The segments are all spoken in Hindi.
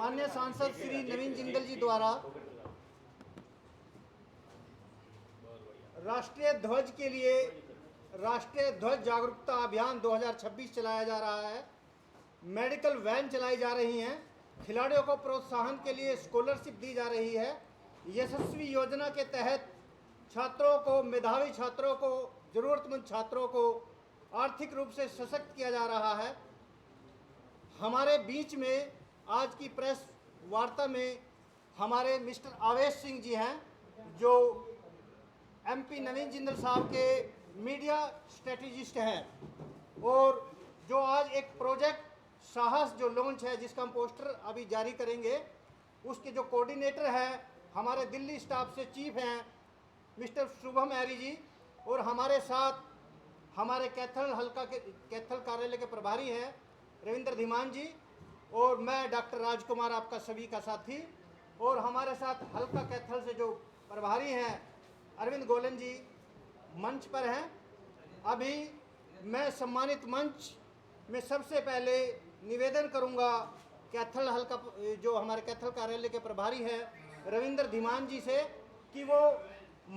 माननीय सांसद श्री नवीन जिंदल जी द्वारा राष्ट्रीय ध्वज के लिए राष्ट्रीय ध्वज जागरूकता अभियान 2026 चलाया जा रहा है। मेडिकल वैन चलाई जा रही हैं। खिलाड़ियों को प्रोत्साहन के लिए स्कॉलरशिप दी जा रही है। यशस्वी योजना के तहत छात्रों को, मेधावी छात्रों को, ज़रूरतमंद छात्रों को आर्थिक रूप से सशक्त किया जा रहा है। हमारे बीच में आज की प्रेस वार्ता में हमारे मिस्टर आवेश सिंह जी हैं, जो एमपी नवीन जिंदल साहब के मीडिया स्ट्रेटेजिस्ट हैं, और जो आज एक प्रोजेक्ट साहस जो लॉन्च है, जिसका हम पोस्टर अभी जारी करेंगे, उसके जो कोऑर्डिनेटर हैं हमारे दिल्ली स्टाफ से चीफ हैं मिस्टर शुभम एरी जी, और हमारे साथ हमारे कैथल कार्यालय के प्रभारी हैं रविंद्र धीमान जी, और मैं डॉक्टर राजकुमार आपका सभी का साथी, और हमारे साथ हल्का कैथल से जो प्रभारी हैं अरविंद गोलन जी मंच पर हैं। अभी मैं सम्मानित मंच में सबसे पहले निवेदन करूंगा कैथल हल्का जो हमारे कैथल कार्यालय के प्रभारी हैं रविंद्र धीमान जी से, कि वो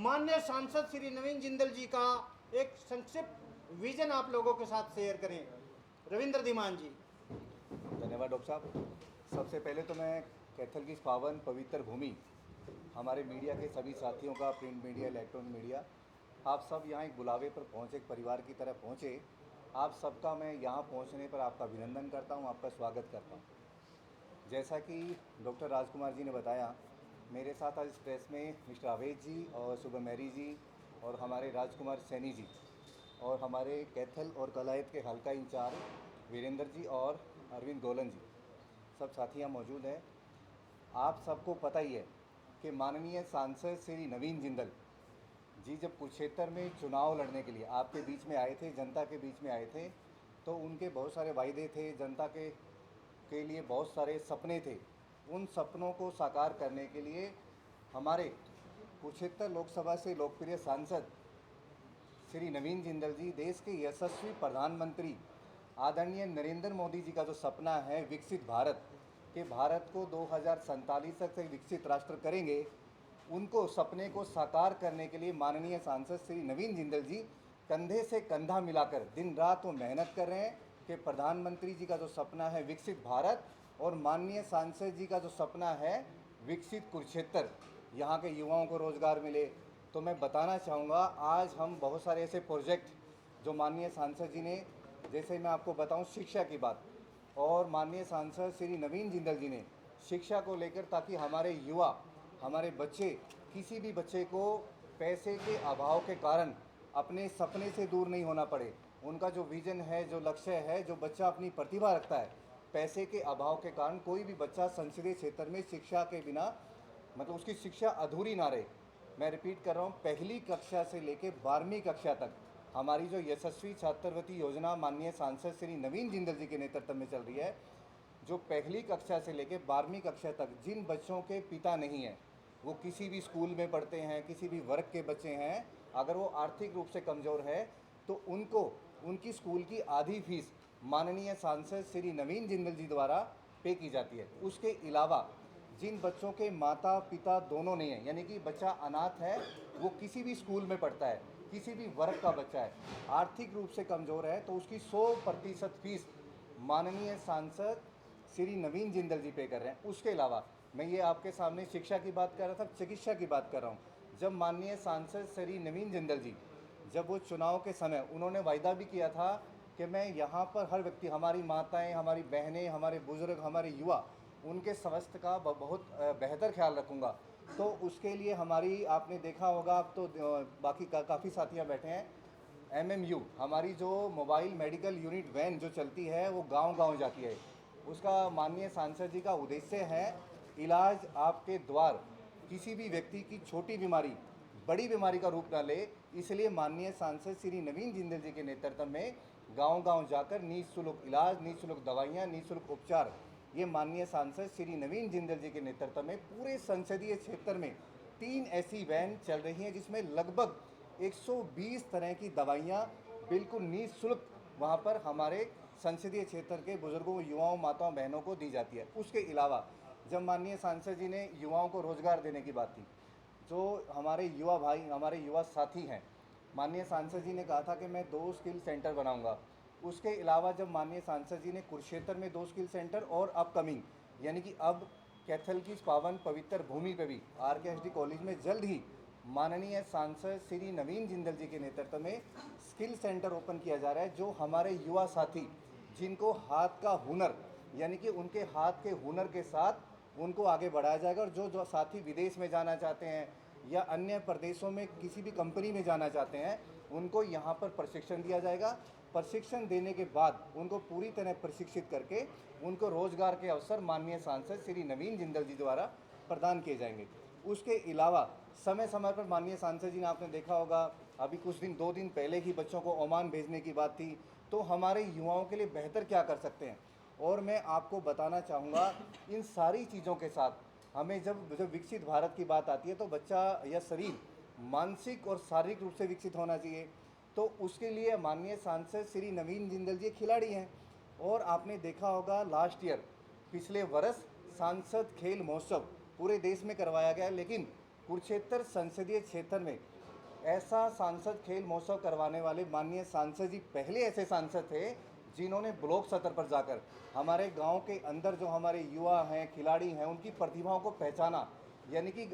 माननीय सांसद श्री नवीन जिंदल जी का एक संक्षिप्त विजन आप लोगों के साथ शेयर करें। रविंद्र धीमान जी। धन्यवाद डॉक्टर साहब। सबसे पहले तो मैं कैथल की इस पावन पवित्र भूमि, हमारे मीडिया के सभी साथियों का, प्रिंट मीडिया, इलेक्ट्रॉनिक मीडिया, आप सब यहाँ एक बुलावे पर पहुँचे, एक परिवार की तरह पहुँचे। आप सबका मैं यहाँ पहुँचने पर आपका अभिनंदन करता हूँ, आपका स्वागत करता हूँ। जैसा कि डॉक्टर राजकुमार जी ने बताया, मेरे साथ आज इस प्रेस में मिस्टर आवेश जी और शुभम एरी जी और हमारे राजकुमार सैनी जी और हमारे कैथल और कलायत के हल्का इंचार्ज वीरेंद्र जी और अरविंद गोलन जी, सब साथी यहाँ मौजूद हैं। आप सबको पता ही है कि माननीय सांसद श्री नवीन जिंदल जी जब कुरुक्षेत्र में चुनाव लड़ने के लिए आपके बीच में आए थे, जनता के बीच में आए थे, तो उनके बहुत सारे वायदे थे, जनता के लिए बहुत सारे सपने थे। उन सपनों को साकार करने के लिए हमारे कुरुक्षेत्र लोकसभा से लोकप्रिय सांसद श्री नवीन जिंदल जी, देश के यशस्वी प्रधानमंत्री आदरणीय नरेंद्र मोदी जी का जो सपना है विकसित भारत, कि भारत को 2047 तक से विकसित राष्ट्र करेंगे, उनको सपने को साकार करने के लिए माननीय सांसद श्री नवीन जिंदल जी कंधे से कंधा मिलाकर दिन रात वो मेहनत कर रहे हैं कि प्रधानमंत्री जी का जो सपना है विकसित भारत और माननीय सांसद जी का जो सपना है विकसित कुरुक्षेत्र, यहाँ के युवाओं को रोज़गार मिले। तो मैं बताना चाहूँगा, आज हम बहुत सारे ऐसे प्रोजेक्ट जो माननीय सांसद जी ने, जैसे मैं आपको बताऊँ शिक्षा की बात, और माननीय सांसद श्री नवीन जिंदल जी ने शिक्षा को लेकर, ताकि हमारे युवा, हमारे बच्चे, किसी भी बच्चे को पैसे के अभाव के कारण अपने सपने से दूर नहीं होना पड़े। उनका जो विज़न है, जो लक्ष्य है, जो बच्चा अपनी प्रतिभा रखता है, पैसे के अभाव के कारण कोई भी बच्चा संसदीय क्षेत्र में शिक्षा के बिना, मतलब उसकी शिक्षा अधूरी ना रहे। मैं रिपीट कर रहा हूँ, पहली कक्षा से लेकर 12वीं कक्षा तक हमारी जो यशस्वी छात्रवृत्ति योजना माननीय सांसद श्री नवीन जिंदल जी के नेतृत्व में चल रही है, जो पहली कक्षा से लेकर 12वीं कक्षा तक जिन बच्चों के पिता नहीं हैं, वो किसी भी स्कूल में पढ़ते हैं, किसी भी वर्ग के बच्चे हैं, अगर वो आर्थिक रूप से कमज़ोर है तो उनको उनकी स्कूल की आधी फीस माननीय सांसद श्री नवीन जिंदल जी द्वारा पे की जाती है। उसके अलावा जिन बच्चों के माता पिता दोनों नहीं हैं, यानी कि बच्चा अनाथ है, वो किसी भी स्कूल में पढ़ता है, किसी भी वर्ग का बच्चा है, आर्थिक रूप से कमज़ोर है, तो उसकी 100% फीस माननीय सांसद श्री नवीन जिंदल जी पे कर रहे हैं। उसके अलावा मैं ये आपके सामने शिक्षा की बात कर रहा था, चिकित्सा की बात कर रहा हूँ। जब माननीय सांसद श्री नवीन जिंदल जी, जब वो चुनाव के समय उन्होंने वायदा भी किया था कि मैं यहाँ पर हर व्यक्ति, हमारी माताएं, हमारी बहनें, हमारे बुज़ुर्ग, हमारे युवा, उनके स्वास्थ्य का बहुत बेहतर ख्याल रखूँगा। तो उसके लिए हमारी, आपने देखा होगा, आप तो बाकी काफ़ी साथियाँ बैठे हैं, MMU हमारी जो मोबाइल मेडिकल यूनिट वैन जो चलती है, वो गांव-गांव जाती है। उसका माननीय सांसद जी का उद्देश्य है इलाज आपके द्वार, किसी भी व्यक्ति की छोटी बीमारी बड़ी बीमारी का रूप ना ले, इसलिए माननीय सांसद श्री नवीन जिंदल जी के नेतृत्व में गांव-गांव जाकर निःशुल्क इलाज, निःशुल्क दवाइयाँ, निःशुल्क उपचार, ये माननीय सांसद श्री नवीन जिंदल जी के नेतृत्व में पूरे संसदीय क्षेत्र में 3 ऐसी वैन चल रही हैं, जिसमें लगभग 120 तरह की दवाइयाँ बिल्कुल निःशुल्क वहाँ पर हमारे संसदीय क्षेत्र के बुजुर्गों, युवाओं, माताओं, बहनों को दी जाती है। उसके अलावा जब माननीय सांसद जी ने युवाओं को रोजगार देने की बात थी, जो हमारे युवा भाई, हमारे युवा साथी हैं, माननीय सांसद जी ने कहा था कि मैं 2 स्किल सेंटर बनाऊंगा। उसके अलावा जब माननीय सांसद जी ने कुरुक्षेत्र में 2 स्किल सेंटर और अपकमिंग यानी कि अब कैथल की इस पावन पवित्र भूमि पे भी RKSD कॉलेज में जल्द ही माननीय सांसद श्री नवीन जिंदल जी के नेतृत्व में स्किल सेंटर ओपन किया जा रहा है, जो हमारे युवा साथी जिनको हाथ का हुनर यानी कि उनके हाथ के हुनर के साथ उनको आगे बढ़ाया जाएगा। और जो साथी विदेश में जाना चाहते हैं या अन्य प्रदेशों में किसी भी कंपनी में जाना चाहते हैं, उनको यहाँ पर प्रशिक्षण दिया जाएगा। प्रशिक्षण देने के बाद उनको पूरी तरह प्रशिक्षित करके उनको रोजगार के अवसर माननीय सांसद श्री नवीन जिंदल जी द्वारा प्रदान किए जाएंगे। उसके अलावा समय समय पर माननीय सांसद जी ने, आपने देखा होगा अभी कुछ दिन 2 दिन पहले ही बच्चों को ओमान भेजने की बात थी, तो हमारे युवाओं के लिए बेहतर क्या कर सकते हैं। और मैं आपको बताना चाहूँगा, इन सारी चीज़ों के साथ हमें जब विकसित भारत की बात आती है तो बच्चा या शरीर मानसिक और शारीरिक रूप से विकसित होना चाहिए। तो उसके लिए माननीय सांसद श्री नवीन जिंदल जी खिलाड़ी हैं। और आपने देखा होगा लास्ट ईयर, पिछले वर्ष सांसद खेल महोत्सव पूरे देश में करवाया गया, लेकिन कुरुक्षेत्र संसदीय क्षेत्र में ऐसा सांसद खेल महोत्सव करवाने वाले माननीय सांसद जी पहले ऐसे सांसद थे जिन्होंने ब्लॉक स्तर पर जाकर हमारे गांव के अंदर जो हमारे युवा हैं, खिलाड़ी हैं, उनकी प्रतिभाओं को पहचाना। यानी कि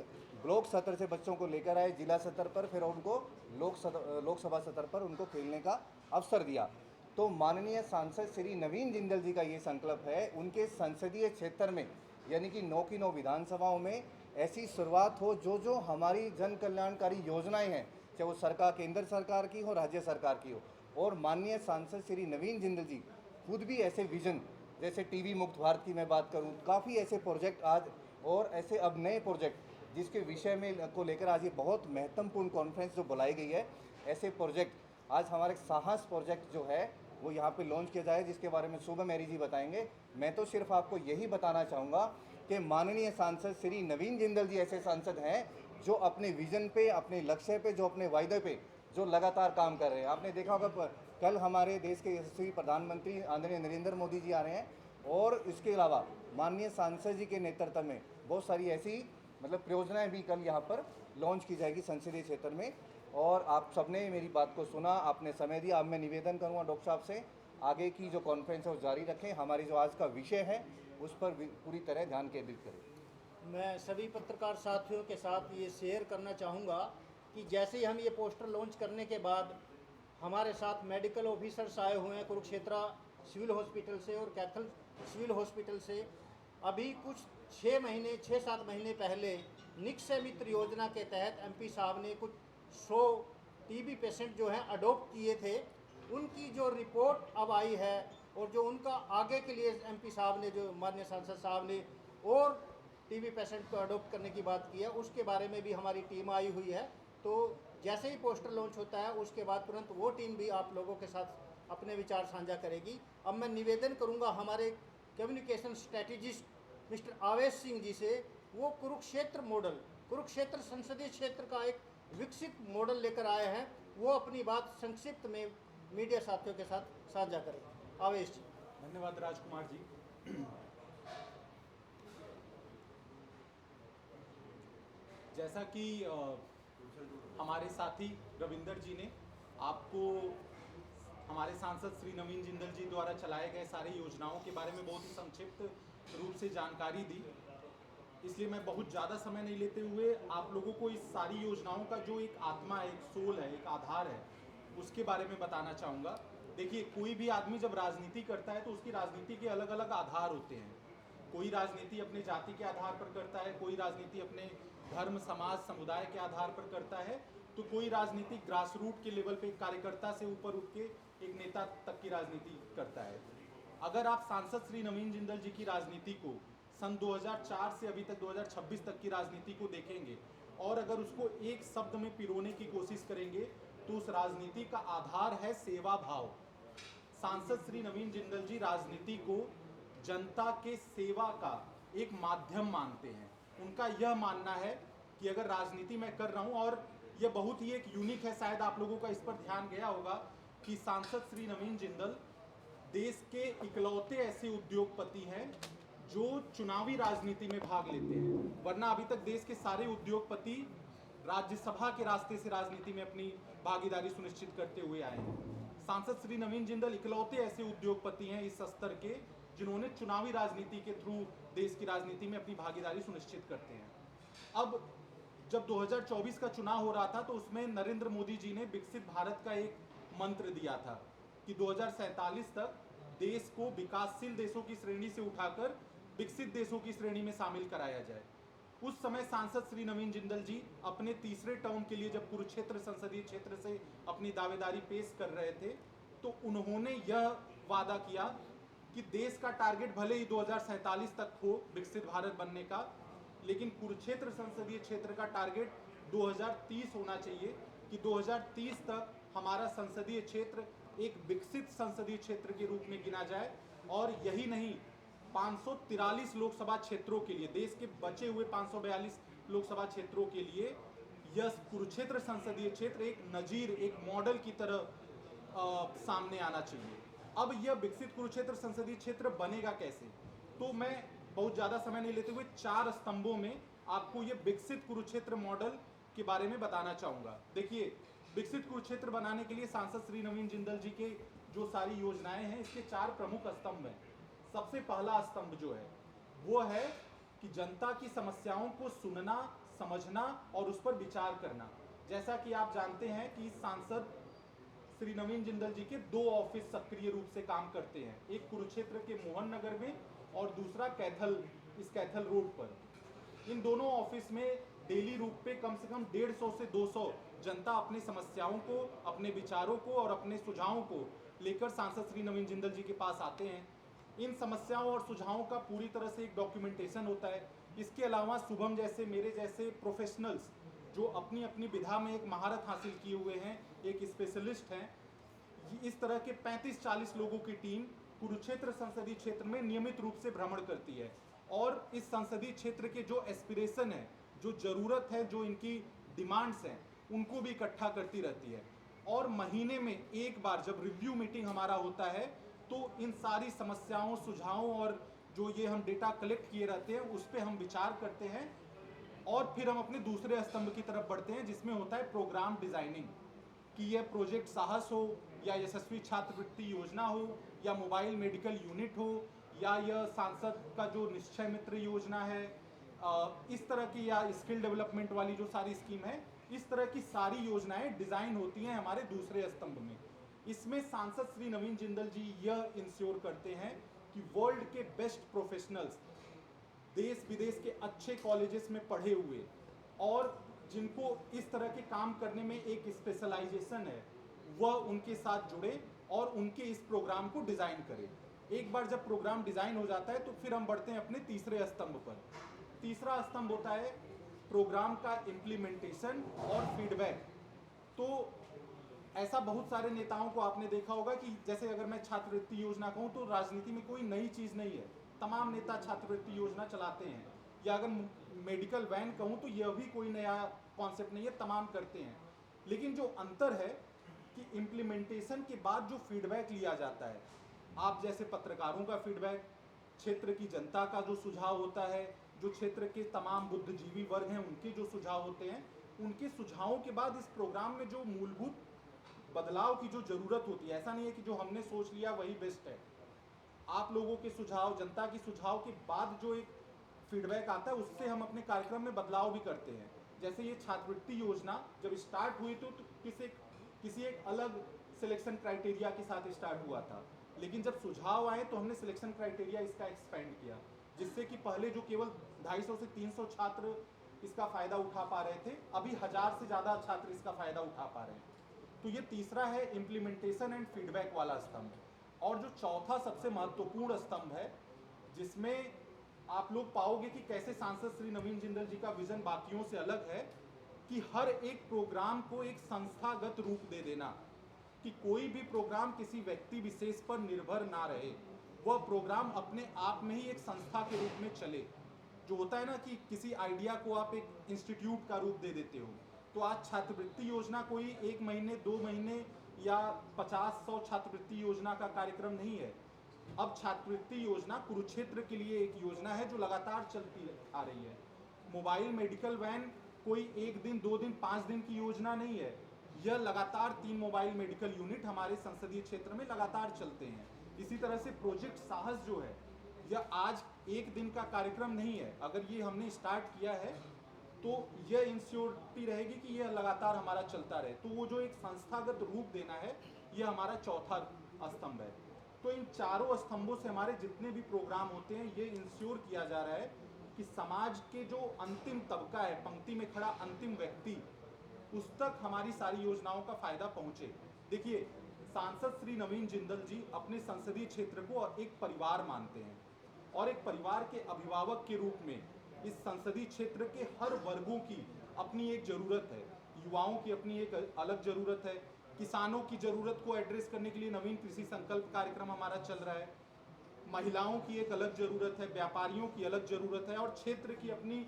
ब्लॉक स्तर से बच्चों को लेकर आए जिला स्तर पर, फिर उनको लोकसभा स्तर पर उनको खेलने का अवसर दिया। तो माननीय सांसद श्री नवीन जिंदल जी का ये संकल्प है, उनके संसदीय क्षेत्र में यानी कि 9 की 9 विधानसभाओं में ऐसी शुरुआत हो जो हमारी जन कल्याणकारी योजनाएं हैं, चाहे वो सरकार, केंद्र सरकार की हो, राज्य सरकार की हो। और माननीय सांसद श्री नवीन जिंदल जी खुद भी ऐसे विजन, जैसे टीबी मुक्त भारत की मैं बात करूं, काफ़ी ऐसे प्रोजेक्ट आज और ऐसे अब नए प्रोजेक्ट जिसके विषय में को लेकर आज ये बहुत महत्वपूर्ण कॉन्फ्रेंस जो बुलाई गई है, ऐसे प्रोजेक्ट आज हमारे साहस प्रोजेक्ट जो है वो यहाँ पे लॉन्च किया जाए, जिसके बारे में सुबह मैरी जी बताएंगे। मैं तो सिर्फ आपको यही बताना चाहूँगा कि माननीय सांसद श्री नवीन जिंदल जी ऐसे सांसद हैं जो अपने विजन पे, अपने लक्ष्य पे, जो अपने वायदे पे जो लगातार काम कर रहे हैं। आपने देखा होगा कल हमारे देश के यशस्वी प्रधानमंत्री आदरणीय नरेंद्र मोदी जी आ रहे हैं, और इसके अलावा माननीय सांसद जी के नेतृत्व में बहुत सारी ऐसी परियोजनाएं भी कल यहाँ पर लॉन्च की जाएगी संसदीय क्षेत्र में। और आप सबने मेरी बात को सुना, आपने समय दिया। अब मैं निवेदन करूँगा डॉक्टर साहब से, आगे की जो कॉन्फ्रेंस है वो जारी रखें, हमारी जो आज का विषय है उस पर पूरी तरह ध्यान केंद्रित करें। मैं सभी पत्रकार साथियों के साथ ये शेयर करना चाहूँगा कि जैसे ही हम ये पोस्टर लॉन्च करने के बाद हमारे साथ मेडिकल ऑफिसर्स आए हुए हैं कुरुक्षेत्र सिविल हॉस्पिटल से और कैथल सिविल हॉस्पिटल से। अभी कुछ 6-7 महीने पहले निक्षय मित्र योजना के तहत MP साहब ने कुछ 100 TB पेशेंट जो हैं अडॉप्ट किए थे, उनकी जो रिपोर्ट अब आई है और जो उनका आगे के लिए MP साहब ने, जो माननीय सांसद साहब ने और TB पेशेंट को अडॉप्ट करने की बात की है, उसके बारे में भी हमारी टीम आई हुई है। तो जैसे ही पोस्टर लॉन्च होता है उसके बाद तुरंत वो टीम भी आप लोगों के साथ अपने विचार साझा करेगी। अब मैं निवेदन करूंगा हमारे कम्युनिकेशन स्ट्रेटेजिस्ट मिस्टर आवेश सिंह जी से, वो कुरुक्षेत्र मॉडल, कुरुक्षेत्र संसदीय क्षेत्र का एक विकसित मॉडल लेकर आए हैं, वो अपनी बात संक्षिप्त में मीडिया साथियों के साथ साझा करें। आवेश जी। धन्यवाद राजकुमार जी। जैसा कि हमारे साथी रविंदर जी ने आपको हमारे सांसद श्री नवीन जिंदल जी द्वारा चलाए गए सारी योजनाओं के बारे में बहुत ही संक्षिप्त रूप से जानकारी दी, इसलिए मैं बहुत ज़्यादा समय नहीं लेते हुए आप लोगों को इस सारी योजनाओं का जो एक आत्मा है, एक सोल है, एक आधार है, उसके बारे में बताना चाहूँगा। देखिए, कोई भी आदमी जब राजनीति करता है तो उसकी राजनीति के अलग अलग आधार होते हैं। कोई राजनीति अपने जाति के आधार पर करता है, कोई राजनीति अपने धर्म, समाज, समुदाय के आधार पर करता है, तो कोई राजनीति ग्रास रूट के लेवल पे एक कार्यकर्ता से ऊपर उठ के एक नेता तक की राजनीति करता है। अगर आप सांसद श्री नवीन जिंदल जी की राजनीति को सन 2004 से अभी तक 2026 तक की राजनीति को देखेंगे और अगर उसको एक शब्द में पिरोने की कोशिश करेंगे तो उस राजनीति का आधार है सेवा भाव। सांसद श्री नवीन जिंदल जी राजनीति को जनता के सेवा का एक माध्यम मानते हैं। उनका यह मानना है कि अगर राजनीति मैं कर रहा हूं, और यह बहुत ही एक यूनिक है, शायद आप लोगों का इस पर ध्यान गया होगा कि सांसद श्री नवीन जिंदल देश के इकलौते ऐसे उद्योगपति हैं जो चुनावी राजनीति में भाग लेते हैं, वरना अभी तक देश के सारे उद्योगपति राज्यसभा के रास्ते से राजनीति में अपनी भागीदारी सुनिश्चित करते हुए आए हैं। सांसद श्री नवीन जिंदल इकलौते ऐसे उद्योगपति हैं इस स्तर के जिन्होंने चुनावी राजनीति के थ्रू देश की राजनीति में अपनी भागीदारी सुनिश्चित करते हैं। अब जब 2024 का चुनाव हो रहा था तो उसमें नरेंद्र मोदी जी ने विकसित भारत का एक मंत्र दिया था कि 2047 तक देश को विकासशील देशों की श्रेणी से उठाकर विकसित देशों की श्रेणी में शामिल कराया जाए। उस समय सांसद श्री नवीन जिंदल जी अपने तीसरे टर्म के लिए जब कुरुक्षेत्र संसदीय क्षेत्र से अपनी दावेदारी पेश कर रहे थे तो उन्होंने यह वादा किया कि देश का टारगेट भले ही 2047 तक हो विकसित भारत बनने का, लेकिन कुरुक्षेत्र संसदीय क्षेत्र का टारगेट 2030 होना चाहिए कि 2030 तक हमारा संसदीय क्षेत्र एक विकसित संसदीय क्षेत्र के रूप में गिना जाए। और यही नहीं, 543 लोकसभा क्षेत्रों के लिए, देश के बचे हुए 542 लोकसभा क्षेत्रों के लिए यह कुरुक्षेत्र संसदीय क्षेत्र एक नजीर, एक मॉडल की तरह सामने आना चाहिए। अब यह विकसित कुरुक्षेत्र संसदीय क्षेत्र बनेगा कैसे, तो मैं बहुत ज़्यादा समय नहीं लेते हुए 4 स्तंभों में आपको ये विकसित कुरुक्षेत्र मॉडल के बारे में बताना चाहूँगा। देखिए, विकसित कुरुक्षेत्र बनाने के लिए सांसद श्री नवीन जिंदल जी के जो सारी योजनाएं हैं, इसके 4 प्रमुख स्तंभ हैं। सबसे पहला स्तंभ जो है वो है कि जनता की समस्याओं को सुनना, समझना और उस पर विचार करना। जैसा कि आप जानते हैं कि सांसद श्री नवीन जिंदल जी के 2 ऑफिस सक्रिय रूप से काम करते हैं, एक कुरुक्षेत्र के मोहन नगर में और दूसरा कैथल रोड पर। इन दोनों ऑफिस में डेली रूप पे कम से कम 150 से 200 जनता अपनी समस्याओं को, अपने विचारों को और अपने सुझावों को लेकर सांसद श्री नवीन जिंदल जी के पास आते हैं। इन समस्याओं और सुझावों का पूरी तरह से एक डॉक्यूमेंटेशन होता है। इसके अलावा शुभम जैसे, मेरे जैसे प्रोफेशनल्स जो अपनी अपनी विधा में एक महारत हासिल किए हुए हैं, एक स्पेशलिस्ट हैं, इस तरह के 35-40 लोगों की टीम कुरुक्षेत्र संसदीय क्षेत्र में नियमित रूप से भ्रमण करती है और इस संसदीय क्षेत्र के जो एस्पिरेशन है, जो ज़रूरत है, जो इनकी डिमांड्स हैं, उनको भी इकट्ठा करती रहती है। और महीने में एक बार जब रिव्यू मीटिंग हमारा होता है तो इन सारी समस्याओं, सुझावों और जो ये हम डेटा कलेक्ट किए रहते हैं उस पर हम विचार करते हैं और फिर हम अपने दूसरे स्तंभ की तरफ बढ़ते हैं जिसमें होता है प्रोग्राम डिज़ाइनिंग, कि यह प्रोजेक्ट साहस हो या यशस्वी छात्रवृत्ति योजना हो या मोबाइल मेडिकल यूनिट हो या यह सांसद का जो निश्चय मित्र योजना है, इस तरह की, या स्किल डेवलपमेंट वाली जो सारी स्कीम है, इस तरह की सारी योजनाएं डिज़ाइन होती हैं हमारे दूसरे स्तंभ में। इसमें सांसद श्री नवीन जिंदल जी यह इंश्योर करते हैं कि वर्ल्ड के बेस्ट प्रोफेशनल्स, देश विदेश के अच्छे कॉलेजेस में पढ़े हुए और जिनको इस तरह के काम करने में एक स्पेशलाइजेशन है, वह उनके साथ जुड़े और उनके इस प्रोग्राम को डिज़ाइन करें। एक बार जब प्रोग्राम डिज़ाइन हो जाता है तो फिर हम बढ़ते हैं अपने तीसरे स्तंभ पर। तीसरा स्तंभ होता है प्रोग्राम का इम्प्लीमेंटेशन और फीडबैक। तो ऐसा बहुत सारे नेताओं को आपने देखा होगा कि जैसे अगर मैं छात्रवृत्ति योजना कहूँ तो राजनीति में कोई नई चीज़ नहीं है, तमाम नेता छात्रवृत्ति योजना चलाते हैं। या अगर मेडिकल वैन कहूँ तो यह भी कोई नया कॉन्सेप्ट नहीं है, तमाम करते हैं। लेकिन जो अंतर है कि इम्प्लीमेंटेशन के बाद जो फीडबैक लिया जाता है, आप जैसे पत्रकारों का फीडबैक, क्षेत्र की जनता का जो सुझाव होता है, जो क्षेत्र के तमाम बुद्धिजीवी वर्ग हैं उनके जो सुझाव होते हैं, उनके सुझावों के बाद इस प्रोग्राम में जो मूलभूत बदलाव की जो ज़रूरत होती है, ऐसा नहीं है कि जो हमने सोच लिया वही बेस्ट है। आप लोगों के सुझाव, जनता के सुझाव के बाद जो एक फीडबैक आता है उससे हम अपने कार्यक्रम में बदलाव भी करते हैं। जैसे ये छात्रवृत्ति योजना जब स्टार्ट हुई तो किसी एक अलग सिलेक्शन क्राइटेरिया के साथ स्टार्ट हुआ था, लेकिन जब सुझाव आए तो हमने सिलेक्शन क्राइटेरिया इसका एक्सपेंड किया, जिससे कि पहले जो केवल 250 से 300 छात्र इसका फ़ायदा उठा पा रहे थे, अभी 1000 से ज़्यादा छात्र इसका फ़ायदा उठा पा रहे हैं। तो ये तीसरा है इम्प्लीमेंटेशन एंड फीडबैक वाला स्तंभ। और जो चौथा सबसे महत्वपूर्ण स्तंभ है, जिसमें आप लोग पाओगे कि कैसे सांसद श्री नवीन जिंदल जी का विजन बाकियों से अलग है, कि हर एक प्रोग्राम को एक संस्थागत रूप दे देना, कि कोई भी प्रोग्राम किसी व्यक्ति विशेष पर निर्भर ना रहे, वह प्रोग्राम अपने आप में ही एक संस्था के रूप में चले। जो होता है ना कि किसी आइडिया को आप एक इंस्टीट्यूट का रूप दे देते हो, तो आज छात्रवृत्ति योजना कोई 1 महीने 2 महीने या 50-100 छात्रवृत्ति योजना का कार्यक्रम नहीं है। अब छात्रवृत्ति योजना कुरुक्षेत्र के लिए एक योजना है जो लगातार चलती आ रही है। मोबाइल मेडिकल वैन कोई 1 दिन 2 दिन 5 दिन की योजना नहीं है, यह लगातार 3 मोबाइल मेडिकल यूनिट हमारे संसदीय क्षेत्र में लगातार चलते हैं। इसी तरह से प्रोजेक्ट साहस जो है, यह आज 1 दिन का कार्यक्रम नहीं है। अगर ये हमने स्टार्ट किया है तो यह इंश्योरिटी रहेगी कि यह लगातार हमारा चलता रहे। तो वो जो एक संस्थागत रूप देना है, यह हमारा चौथा स्तंभ है। तो इन चारों स्तंभों से हमारे जितने भी प्रोग्राम होते हैं, ये इंश्योर किया जा रहा है कि समाज के जो अंतिम तबका है, पंक्ति में खड़ा अंतिम व्यक्ति, उस तक हमारी सारी योजनाओं का फायदा पहुंचे। देखिए, सांसद श्री नवीन जिंदल जी अपने संसदीय क्षेत्र को एक परिवार मानते हैं और एक परिवार के अभिभावक के रूप में इस संसदीय क्षेत्र के हर वर्गों की अपनी एक ज़रूरत है। युवाओं की अपनी एक अलग ज़रूरत है, किसानों की ज़रूरत को एड्रेस करने के लिए नवीन कृषि संकल्प कार्यक्रम हमारा चल रहा है, महिलाओं की एक अलग ज़रूरत है, व्यापारियों की अलग ज़रूरत है, और क्षेत्र की अपनी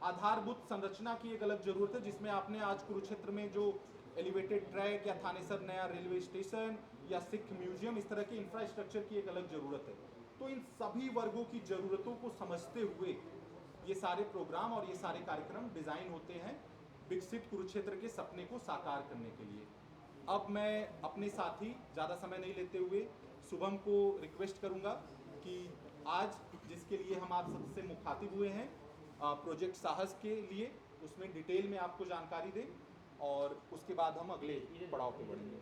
आधारभूत संरचना की एक अलग ज़रूरत है, जिसमें आपने आज कुरुक्षेत्र में जो एलिवेटेड ट्रैक या थानेसर नया रेलवे स्टेशन या सिख म्यूजियम, इस तरह के इंफ्रास्ट्रक्चर की एक अलग ज़रूरत है। तो इन सभी वर्गों की ज़रूरतों को समझते हुए ये सारे प्रोग्राम और ये सारे कार्यक्रम डिज़ाइन होते हैं विकसित कुरुक्षेत्र के सपने को साकार करने के लिए। अब मैं अपने साथी ज़्यादा समय नहीं लेते हुए शुभम को रिक्वेस्ट करूंगा कि आज जिसके लिए हम आप सबसे मुखातिब हुए हैं, प्रोजेक्ट साहस के लिए, उसमें डिटेल में आपको जानकारी दें और उसके बाद हम अगले पड़ाव पे बढ़ेंगे।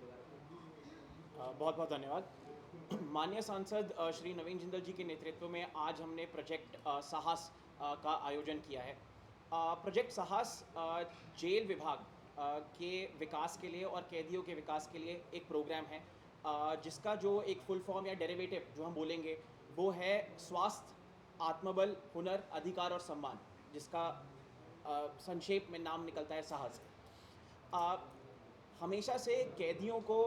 बहुत बहुत धन्यवाद। माननीय सांसद श्री नवीन जिंदल जी के नेतृत्व में आज हमने प्रोजेक्ट साहस का आयोजन किया है। प्रोजेक्ट साहस जेल विभाग के विकास के लिए और कैदियों के विकास के लिए एक प्रोग्राम है, जिसका जो एक फुल फॉर्म या डेरिवेटिव जो हम बोलेंगे वो है स्वास्थ्य, आत्मबल, हुनर, अधिकार और सम्मान, जिसका संक्षेप में नाम निकलता है साहस। हमेशा से कैदियों को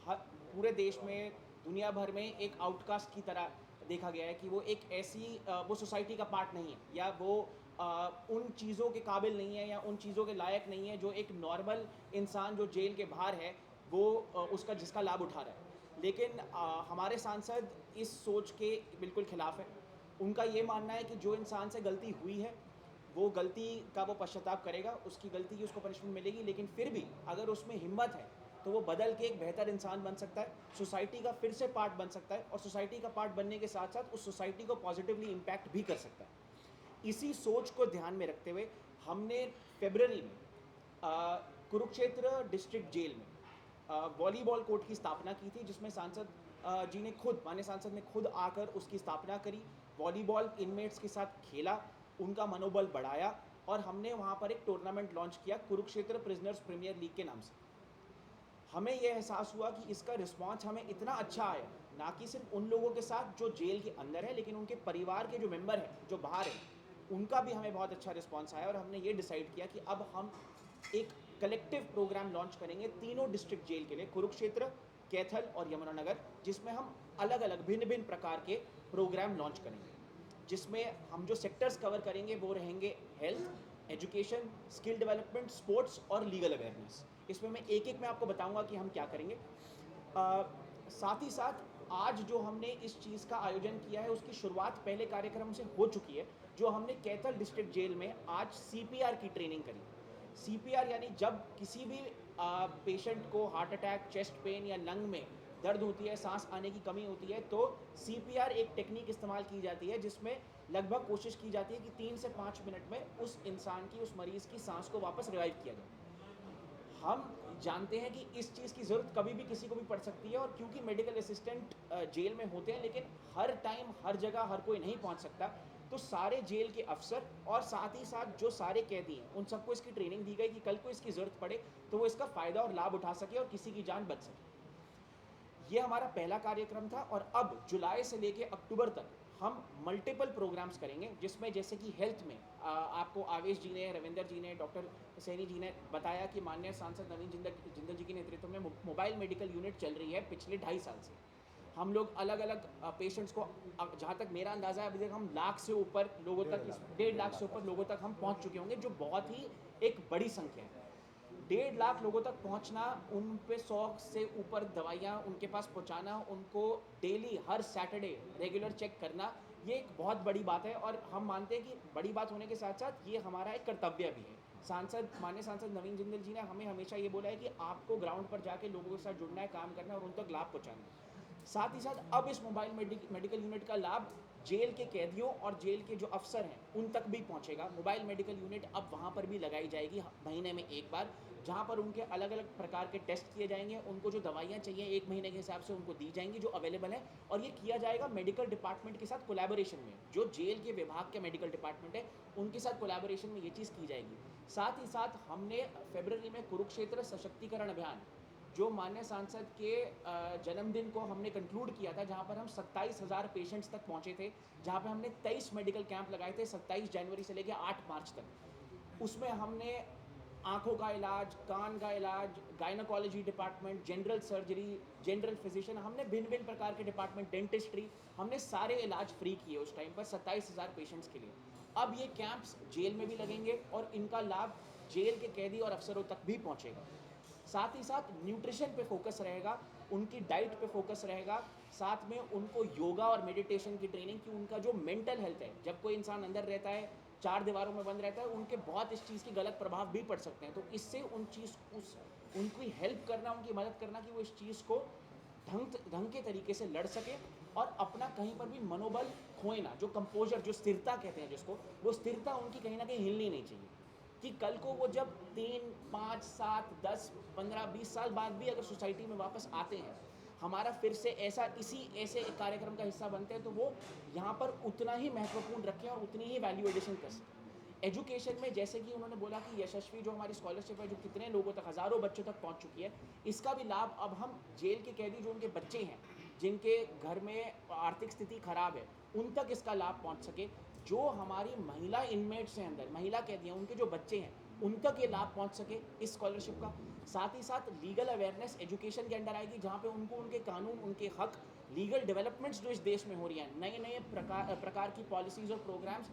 पूरे देश में, दुनिया भर में एक आउटकास्ट की तरह देखा गया है कि वो एक ऐसी वो सोसाइटी का पार्ट नहीं है, या वो उन चीज़ों के काबिल नहीं है, या उन चीज़ों के लायक नहीं है जो एक नॉर्मल इंसान जो जेल के बाहर है वो उसका जिसका लाभ उठा रहा है। लेकिन हमारे सांसद इस सोच के बिल्कुल खिलाफ है। उनका ये मानना है कि जो इंसान से गलती हुई है वो गलती का वो पश्चाताप करेगा, उसकी गलती की उसको पनिशमेंट मिलेगी, लेकिन फिर भी अगर उसमें हिम्मत है तो वो बदल के एक बेहतर इंसान बन सकता है, सोसाइटी का फिर से पार्ट बन सकता है, और सोसाइटी का पार्ट बनने के साथ साथ उस सोसाइटी को पॉजिटिवली इम्पैक्ट भी कर सकता है। इसी सोच को ध्यान में रखते हुए हमने फरवरी में कुरुक्षेत्र डिस्ट्रिक्ट जेल में वॉलीबॉल कोर्ट की स्थापना की थी, जिसमें सांसद जी ने खुद, माननीय सांसद ने खुद आकर उसकी स्थापना करी, वॉलीबॉल इनमेट्स के साथ खेला, उनका मनोबल बढ़ाया, और हमने वहाँ पर एक टूर्नामेंट लॉन्च किया कुरुक्षेत्र प्रिजनर्स प्रीमियर लीग के नाम से। हमें यह एहसास हुआ कि इसका रिस्पांस हमें इतना अच्छा आया, ना कि सिर्फ उन लोगों के साथ जो जेल के अंदर है, लेकिन उनके परिवार के जो मेंबर हैं जो बाहर हैं, उनका भी हमें बहुत अच्छा रिस्पांस आया। और हमने ये डिसाइड किया कि अब हम एक कलेक्टिव प्रोग्राम लॉन्च करेंगे तीनों डिस्ट्रिक्ट जेल के लिए, कुरुक्षेत्र, कैथल और यमुनानगर, जिसमें हम अलग अलग भिन्न भिन्न प्रकार के प्रोग्राम लॉन्च करेंगे, जिसमें हम जो सेक्टर्स कवर करेंगे वो रहेंगे health, education, skill development, sports और लीगल अवेयरनेस। इसमें मैं एक एक में आपको बताऊंगा कि हम क्या करेंगे। साथ ही साथ आज जो हमने इस चीज़ का आयोजन किया है उसकी शुरुआत पहले कार्यक्रम से हो चुकी है, जो हमने कैथल डिस्ट्रिक्ट जेल में आज CPR की ट्रेनिंग करी। CPR यानी जब किसी भी पेशेंट को हार्ट अटैक, चेस्ट पेन या लंग में दर्द होती है, सांस आने की कमी होती है, तो CPR एक टेक्निक इस्तेमाल की जाती है, जिसमें लगभग कोशिश की जाती है कि 3 से 5 मिनट में उस इंसान की, उस मरीज़ की सांस को वापस रिवाइव किया जाए। हम जानते हैं कि इस चीज़ की ज़रूरत कभी भी किसी को भी पड़ सकती है, और क्योंकि मेडिकल असिस्टेंट जेल में होते हैं, लेकिन हर टाइम हर जगह हर कोई नहीं पहुंच सकता, तो सारे जेल के अफसर और साथ ही साथ जो सारे कैदी हैं उन सबको इसकी ट्रेनिंग दी गई कि कल को इसकी ज़रूरत पड़े तो वो इसका फ़ायदा और लाभ उठा सके और किसी की जान बच सके। ये हमारा पहला कार्यक्रम था, और अब जुलाई से लेके अक्टूबर तक हम मल्टीपल प्रोग्राम्स करेंगे, जिसमें जैसे कि हेल्थ में आपको आवेश जी ने, रविंदर जी ने, डॉक्टर सैनी जी ने बताया कि माननीय सांसद नवीन जिंदल जी के नेतृत्व में मोबाइल मेडिकल यूनिट चल रही है पिछले 2.5 साल से। हम लोग अलग अलग पेशेंट्स को, जहाँ तक मेरा अंदाज़ा है अभी तक हम 1 लाख से ऊपर लोगों तक, 1.5 लाख से ऊपर लोगों तक हम पहुँच चुके होंगे, जो बहुत ही एक बड़ी संख्या है। 1.5 लाख लोगों तक पहुंचना, उन पे 100 से ऊपर दवाइयाँ उनके पास पहुंचाना, उनको डेली हर सैटरडे रेगुलर चेक करना, ये एक बहुत बड़ी बात है। और हम मानते हैं कि बड़ी बात होने के साथ साथ ये हमारा एक कर्तव्य भी है। माननीय सांसद नवीन जिंदल जी ने हमें हमेशा ये बोला है कि आपको ग्राउंड पर जाके लोगों के साथ जुड़ना है, काम करना है और उन तक लाभ पहुँचाना है। साथ ही साथ अब इस मोबाइल मेडिकल यूनिट का लाभ जेल के कैदियों और जेल के जो अफसर हैं उन तक भी पहुंचेगा। मोबाइल मेडिकल यूनिट अब वहां पर भी लगाई जाएगी महीने में एक बार, जहां पर उनके अलग अलग प्रकार के टेस्ट किए जाएंगे, उनको जो दवाइयां चाहिए 1 महीने के हिसाब से उनको दी जाएंगी जो अवेलेबल है। और ये किया जाएगा मेडिकल डिपार्टमेंट के साथ कोलैबोरेशन में, जो जेल के विभाग के मेडिकल डिपार्टमेंट है उनके साथ कोलैबोरेशन में ये चीज़ की जाएगी। साथ ही साथ हमने फरवरी में कुरुक्षेत्र सशक्तिकरण अभियान, जो माननीय सांसद के जन्मदिन को हमने कंक्लूड किया था, जहां पर हम 27,000 पेशेंट्स तक पहुंचे थे, जहां पे हमने 23 मेडिकल कैंप लगाए थे 27 जनवरी से लेकर 8 मार्च तक। उसमें हमने आंखों का इलाज, कान का इलाज, gynaecology department, general surgery, general physician, हमने भिन्न भिन्न प्रकार के डिपार्टमेंट, डेंटिस्ट्री, हमने सारे इलाज फ्री किए उस टाइम पर 27,000 पेशेंट्स के लिए। अब ये कैंप्स जेल में भी लगेंगे और इनका लाभ जेल के कैदी और अफसरों तक भी पहुंचेगा। साथ ही साथ न्यूट्रिशन पे फोकस रहेगा, उनकी डाइट पे फोकस रहेगा, साथ में उनको योगा और मेडिटेशन की ट्रेनिंग की। उनका जो मेंटल हेल्थ है, जब कोई इंसान अंदर रहता है, 4 दीवारों में बंद रहता है, उनके बहुत इस चीज़ की गलत प्रभाव भी पड़ सकते हैं। तो इससे उनकी हेल्प करना, उनकी मदद करना कि वो इस चीज़ को ढंग के तरीके से लड़ सके और अपना कहीं पर भी मनोबल खोए ना, जो कंपोजर, जो स्थिरता कहते हैं जिसको, वो स्थिरता उनकी कहीं ना कहीं हिलनी नहीं चाहिए। कि कल को वो जब 3, 5, 7, 10, 15, 20 साल बाद भी अगर सोसाइटी में वापस आते हैं, हमारा फिर से ऐसे कार्यक्रम का हिस्सा बनते हैं, तो वो यहाँ पर उतना ही महत्वपूर्ण रखें और उतनी ही वैल्यू एडिशन कर सकें। एजुकेशन में जैसे कि उन्होंने बोला कि यशस्वी जो हमारी स्कॉलरशिप है, जो कितने लोगों तक, हज़ारों बच्चों तक पहुँच चुकी है, इसका भी लाभ अब हम जेल के कैदी, जो उनके बच्चे हैं, जिनके घर में आर्थिक स्थिति खराब है, उन तक इसका लाभ पहुँच सके। जो हमारी महिला इनमेट्स हैं अंदर, महिला कैदी हैं, उनके जो बच्चे हैं, उन तक ये लाभ पहुंच सके इस स्कॉलरशिप का। साथ ही साथ लीगल अवेयरनेस एजुकेशन के अंडर आएगी, जहाँ पे उनको उनके कानून, उनके हक, लीगल डेवलपमेंट्स जो इस देश में हो रही हैं, नए नए प्रकार की पॉलिसीज़ और प्रोग्राम्स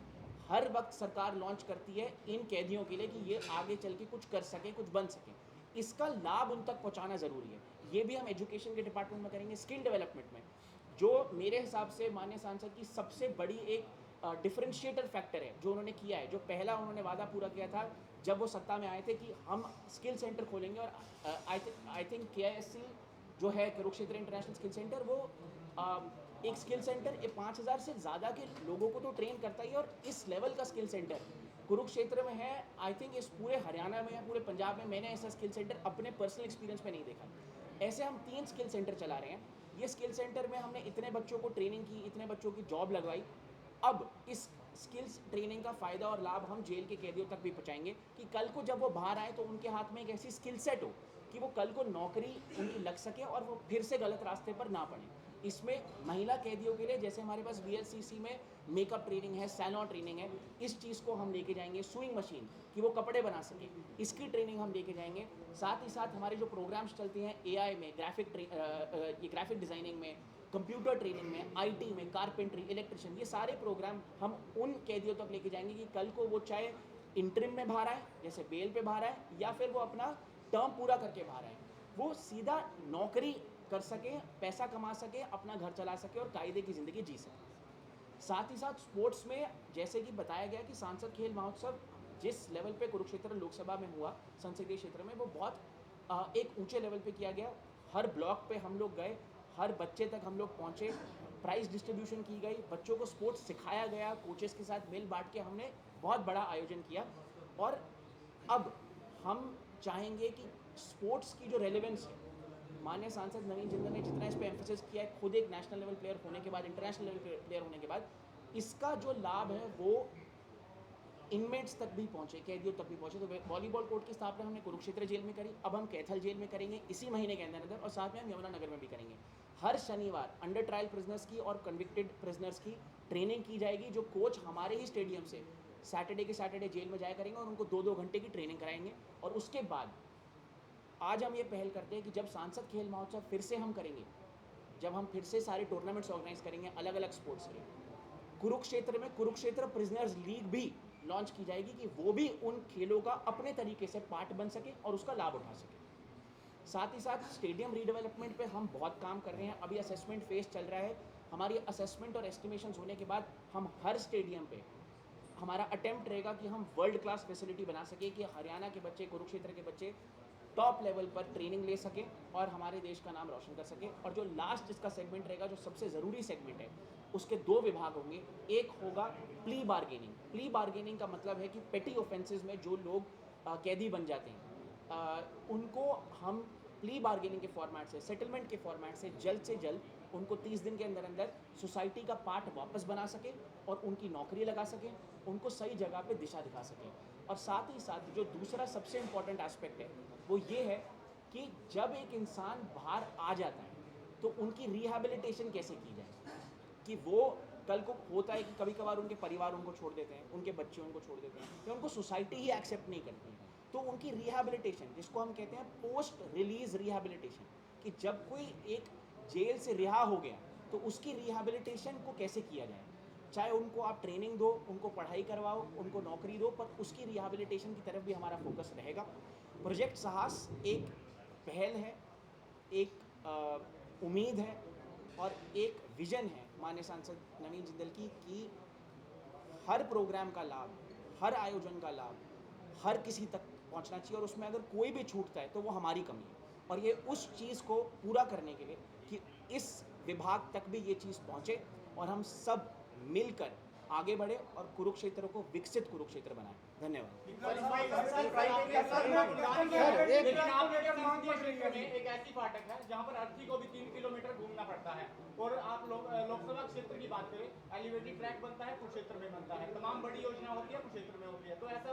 हर वक्त सरकार लॉन्च करती है इन कैदियों के लिए कि ये आगे चल के कुछ कर सकें, कुछ बन सकें। इसका लाभ उन तक पहुँचाना ज़रूरी है। ये भी हम एजुकेशन के डिपार्टमेंट में करेंगे। स्किल डेवलपमेंट में, जो मेरे हिसाब से माननीय सांसद की सबसे बड़ी एक डिफरेंशिएटर फैक्टर है जो उन्होंने किया है, जो पहला उन्होंने वादा पूरा किया था जब वो सत्ता में आए थे कि हम स्किल सेंटर खोलेंगे। और आई थिंक KISC जो है, कुरुक्षेत्र इंटरनेशनल स्किल सेंटर, वो एक स्किल सेंटर 5,000 से ज़्यादा के लोगों को तो ट्रेन करता ही है। और इस लेवल का स्किल सेंटर कुरुक्षेत्र में है, आई थिंक इस पूरे हरियाणा में या पूरे पंजाब में मैंने ऐसा स्किल सेंटर अपने पर्सनल एक्सपीरियंस में नहीं देखा। ऐसे हम 3 स्किल सेंटर चला रहे हैं। ये स्किल सेंटर में हमने इतने बच्चों को ट्रेनिंग की, इतने बच्चों की जॉब लगवाई। अब इस स्किल्स ट्रेनिंग का फ़ायदा और लाभ हम जेल के कैदियों तक भी पहुँचाएंगे कि कल को जब वो बाहर आए तो उनके हाथ में एक ऐसी स्किल सेट हो कि वो कल को नौकरी उनकी लग सके और वो फिर से गलत रास्ते पर ना पड़े। इसमें महिला कैदियों के लिए जैसे हमारे पास VLCC में मेकअप ट्रेनिंग है, सैलून ट्रेनिंग है, इस चीज़ को हम लेके जाएंगे। स्विंग मशीन कि वो कपड़े बना सके, इसकी ट्रेनिंग हम लेके जाएंगे। साथ ही साथ हमारे जो प्रोग्राम्स चलते हैं AI में, ग्राफिक डिज़ाइनिंग में, कंप्यूटर ट्रेनिंग में, IT में, कारपेंट्री, इलेक्ट्रिशियन, ये सारे प्रोग्राम हम उन कैदियों तक लेके जाएंगे कि कल को वो चाहे इंटरिम में बाहर आए, जैसे बेल पे बाहर आए, या फिर वो अपना टर्म पूरा करके बाहर आए, वो सीधा नौकरी कर सके, पैसा कमा सके, अपना घर चला सके और कायदे की ज़िंदगी जी सके। साथ ही साथ स्पोर्ट्स में जैसे कि बताया गया कि सांसद खेल महोत्सव जिस लेवल पे कुरुक्षेत्र लोकसभा में हुआ, संसदीय क्षेत्र में, वो बहुत एक ऊंचे लेवल पे किया गया। हर ब्लॉक पे हम लोग गए, हर बच्चे तक हम लोग पहुँचे, प्राइज़ डिस्ट्रीब्यूशन की गई, बच्चों को स्पोर्ट्स सिखाया गया, कोचेस के साथ मिल बांट के हमने बहुत बड़ा आयोजन किया। और अब हम चाहेंगे कि स्पोर्ट्स की जो रेलेवेंस है, माननीय सांसद नवीन जिंदल ने जितना इस पर एम्फोसिस किया है, खुद एक नेशनल लेवल प्लेयर होने के बाद, इंटरनेशनल लेवल प्लेयर होने के बाद, इसका जो लाभ है वो इनमेट्स तक भी पहुँचे, कैदियों तक भी पहुँचे। तो वॉलीबॉल कोर्ट की स्थापना हमने कुरुक्षेत्र जेल में करी, अब हम कैथल जेल में करेंगे इसी महीने के अंदर अंदर, और साथ में हम यमुनानगर में भी करेंगे। हर शनिवार अंडर ट्रायल प्रिजनर्स की और कन्विक्टेड प्रिजनर्स की ट्रेनिंग की जाएगी, जो कोच हमारे ही स्टेडियम से सैटरडे के सैटरडे जेल में जाया करेंगे और उनको 2-2 घंटे की ट्रेनिंग कराएंगे। और उसके बाद आज हम ये पहल करते हैं कि जब सांसद खेल महोत्सव फिर से हम करेंगे, जब हम फिर से सारे टूर्नामेंट्स ऑर्गेनाइज करेंगे अलग अलग स्पोर्ट्स के, कुरुक्षेत्र में कुरुक्षेत्र प्रिजनर्स लीग भी लॉन्च की जाएगी कि वो भी उन खेलों का अपने तरीके से पार्ट बन सके और उसका लाभ उठा सके। साथ ही साथ स्टेडियम रीडेवलपमेंट पे हम बहुत काम कर रहे हैं। अभी असेसमेंट फेज चल रहा है। हमारी असेसमेंट और एस्टिमेशंस होने के बाद हम हर स्टेडियम पे हमारा अटेम्प्ट रहेगा कि हम वर्ल्ड क्लास फैसिलिटी बना सके कि हरियाणा के बच्चे, कुरुक्षेत्र के बच्चे टॉप लेवल पर ट्रेनिंग ले सकें और हमारे देश का नाम रोशन कर सकें। और जो लास्ट इसका सेगमेंट रहेगा, जो सबसे ज़रूरी सेगमेंट है, उसके 2 विभाग होंगे। एक होगा प्ली बार्गेनिंग। प्ली बार्गेनिंग का मतलब है कि पेटी ऑफेंसेस में जो लोग कैदी बन जाते हैं, उनको हम प्ली बार्गेनिंग के फॉर्मेट से, सेटलमेंट के फॉर्मेट से जल्द उनको 30 दिन के अंदर अंदर सोसाइटी का पार्ट वापस बना सकें और उनकी नौकरी लगा सकें, उनको सही जगह पे दिशा दिखा सकें। और साथ ही साथ जो दूसरा सबसे इम्पॉर्टेंट एस्पेक्ट है वो ये है कि जब एक इंसान बाहर आ जाता है तो उनकी रिहैबिलिटेशन कैसे की जाए, कि वो कल को होता है कि कभी कभार उनके परिवार उनको छोड़ देते हैं, उनके बच्चे उनको छोड़ देते हैं, या उनको सोसाइटी ही एक्सेप्ट नहीं करती है। तो उनकी रिहैबिलिटेशन, जिसको हम कहते हैं पोस्ट रिलीज रिहैबिलिटेशन, कि जब कोई एक जेल से रिहा हो गया तो उसकी रिहैबिलिटेशन को कैसे किया जाए। चाहे उनको आप ट्रेनिंग दो, उनको पढ़ाई करवाओ, उनको नौकरी दो, पर उसकी रिहैबिलिटेशन की तरफ भी हमारा फोकस रहेगा। प्रोजेक्ट साहस एक पहल है, एक उम्मीद है और एक विजन है माननीय सांसद नवीन जिंदल की, कि हर प्रोग्राम का लाभ, हर आयोजन का लाभ हर किसी तक पहुंचना चाहिए, और उसमें अगर कोई भी छूटता है तो वो हमारी कमी है। और ये उस चीज़ को पूरा करने के लिए कि इस विभाग तक भी ये चीज़ पहुंचे और हम सब मिलकर आगे बढ़े और कुरुक्षेत्र को विकसित कुरुक्षेत्र बनाएं। धन्यवाद। लेकिन आपके संसदीय क्षेत्र में एक ऐसी फाटक है जहां पर अर्थी को भी 3 किलोमीटर घूमना पड़ता है, और आप लोकसभा क्षेत्र की बात करें, एलिवेटेड ट्रैक बनता है, कुरुक्षेत्र में बनता है, तमाम बड़ी योजना होती है कुरुक्षेत्र में होती है, तो ऐसा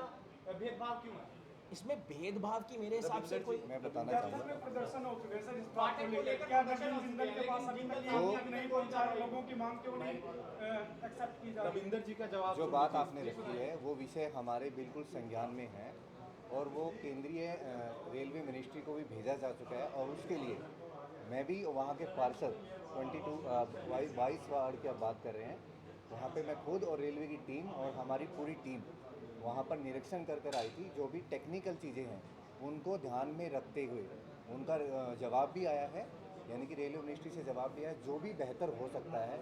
भेदभाव क्यों है? इसमें भेदभाव की मेरे हिसाब से कोई मैं बताना चाहूँगा, प्रदर्शन हो चुके हैं सर इस बात फाटक को को लेकर। लेकर क्या प्रदर्शन हो जिंदल चुके के हैं, पास अभी लेकिन तक जिंदल ये जी नहीं पहुंचा है, लोगों की मांग क्यों नहीं एक्सेप्ट की जा रही? रविंदर जी का जवाब जो बात आपने रखी है वो विषय हमारे बिल्कुल संज्ञान में है और वो केंद्रीय रेलवे मिनिस्ट्री को भी भेजा जा चुका है। और उसके लिए मैं भी वहाँ के पार्षद 22 वार्ड की आप बात कर रहे हैं, वहाँ पे मैं खुद और रेलवे की टीम और हमारी पूरी टीम वहाँ पर निरीक्षण कर आई थी। जो भी टेक्निकल चीज़ें हैं उनको ध्यान में रखते हुए उनका जवाब भी आया है, यानी कि रेलवे मिनिस्ट्री से जवाब भी आया है। जो भी बेहतर हो सकता है,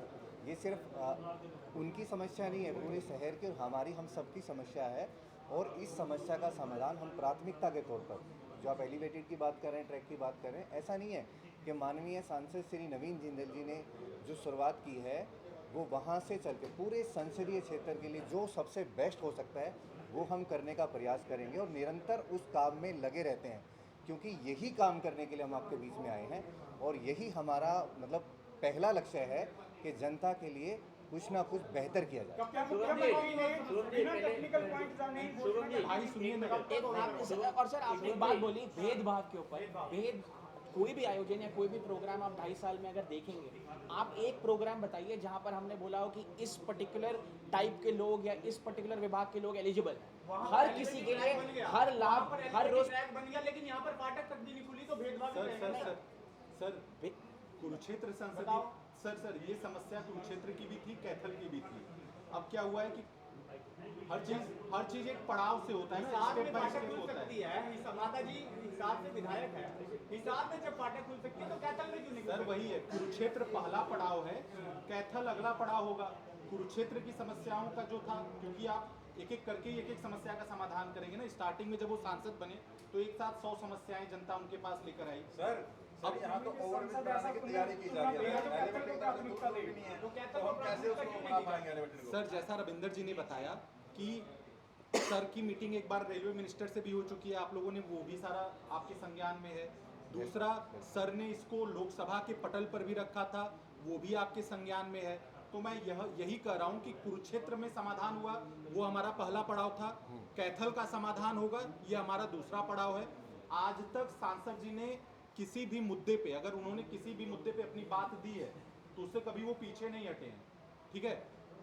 ये सिर्फ उनकी समस्या नहीं है, पूरे शहर की और हमारी हम सबकी समस्या है। और इस समस्या का समाधान हम प्राथमिकता के तौर पर, जो आप एलिवेटेड की बात कर रहे हैं, ट्रैक की बात कर रहे हैं, ऐसा नहीं है कि माननीय सांसद श्री नवीन जिंदल जी ने जो शुरुआत की है वो वहाँ से चल के पूरे संसदीय क्षेत्र के लिए जो सबसे बेस्ट हो सकता है वो हम करने का प्रयास करेंगे और निरंतर उस काम में लगे रहते हैं, क्योंकि यही काम करने के लिए हम आपके बीच में आए हैं। और यही हमारा मतलब पहला लक्ष्य है कि जनता के लिए कुछ ना कुछ बेहतर किया जाए। भाई सुनिए ना, और सर आपने एक बात बोली भेदभाव के ऊपर। कोई भी आयोजन या कोई भी प्रोग्राम आप 2.5 साल में अगर देखेंगे, आप एक प्रोग्राम बताइए जहां पर हमने बोला हो कि इस पर्टिकुलर टाइप के लोग या इस पर्टिकुलर विभाग के लोग एलिजिबल, हर किसी के लिए हर लाभ हर रोज बन गया, लेकिन यहाँ पर फाटक तक भी नहीं खुली, तो भेदभाव सर कुरुक्षेत्र संसदीय सर ये समस्या कुरुक्षेत्र की भी थी, कैथल की भी थी। अब क्या हुआ है कि हर चीज एक पड़ाव से होता है ना, स्टेप बाय स्टेप होता है। माता जी हिसाब से विधायक है, हिसाब में जब फाटक खुल सकती है तो कैथल में क्यों नहीं? सर वही है, कुरुक्षेत्र पहला पड़ाव है, कैथल अगला पड़ाव होगा। कुरुक्षेत्र की समस्याओं का जो था, क्योंकि आप एक एक करके एक समस्या का समाधान करेंगे ना। स्टार्टिंग में जब वो सांसद बने तो एक साथ 100 समस्याएं जनता उनके पास लेकर आई। सर अब यहाँ तो ओवरब्रिज बनाने की तैयारी की जा रही है, एलिवेटेड का प्राथमिकता भी नहीं है, तो हम कैसे उसको बना पाएंगे एलिवेटेड को? सर जैसा रविंदर जी ने बताया कि सर की मीटिंग एक बार रेलवे मिनिस्टर से भी हो चुकी है, आप लोगों ने वो भी सारा आपके संज्ञान में है। दूसरा, सर ने इसको लोकसभा के पटल पर भी रखा था, वो भी आपके संज्ञान में है। तो मैं यही कह रहा हूँ कि कुरुक्षेत्र में समाधान हुआ, वो हमारा पहला पड़ाव था। कैथल का समाधान होगा, ये हमारा दूसरा पड़ाव है। आज तक सांसद जी ने किसी भी मुद्दे पे, अगर उन्होंने किसी भी मुद्दे पे अपनी बात दी है तो उससे कभी वो पीछे नहीं हटे हैं, ठीक है।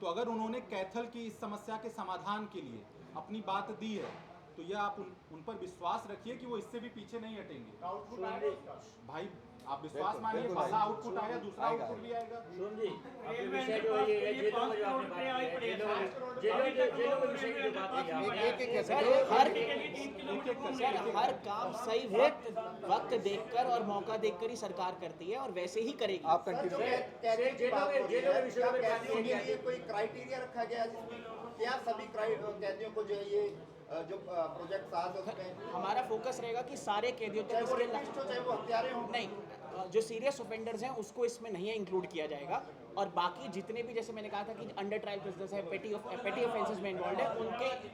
तो अगर उन्होंने कैथल की इस समस्या के समाधान के लिए अपनी बात दी है तो ये आप उन पर विश्वास रखिए कि वो इससे भी पीछे नहीं हटेंगे। भाई आप विश्वास बिल्कुल, मानिए, बिल्कुल पहला आएगा। आउटपुट आएगा, दूसरा आएगा, आउटपुट भी आएगा। सोम जी, आपके विषय जो है ये जेलों में जो आपने बात की है, जेलों के विषय की जो बात की आपने, एक कैसे सर हर काम सही वक्त देखकर और मौका देखकर ही सरकार करती है और वैसे ही करेगी। आप कंटिन्यू जेलों के विषय में बात कैदियों की के है। लिए कोई क्राइटेरिया रखा गया है जिसमें क्या सभी कैदियों को जो है ये जो प्रोजेक्ट साथ है उसमें हमारा फोकस रहेगा कि सारे कैदियों चाहे तक वो इसके रेपिस्ट हो चाहे वो हत्यारे हों। नहीं, जो सीरियस ऑफेंडर्स हैं उसको इसमें नहीं इंक्लूड किया जाएगा और बाकी जितने भी, जैसे मैंने कहा था कि अंडर ट्रायल प्रिजनर्स है, पेटी ऑफेंसेस में इन्वॉल्व है,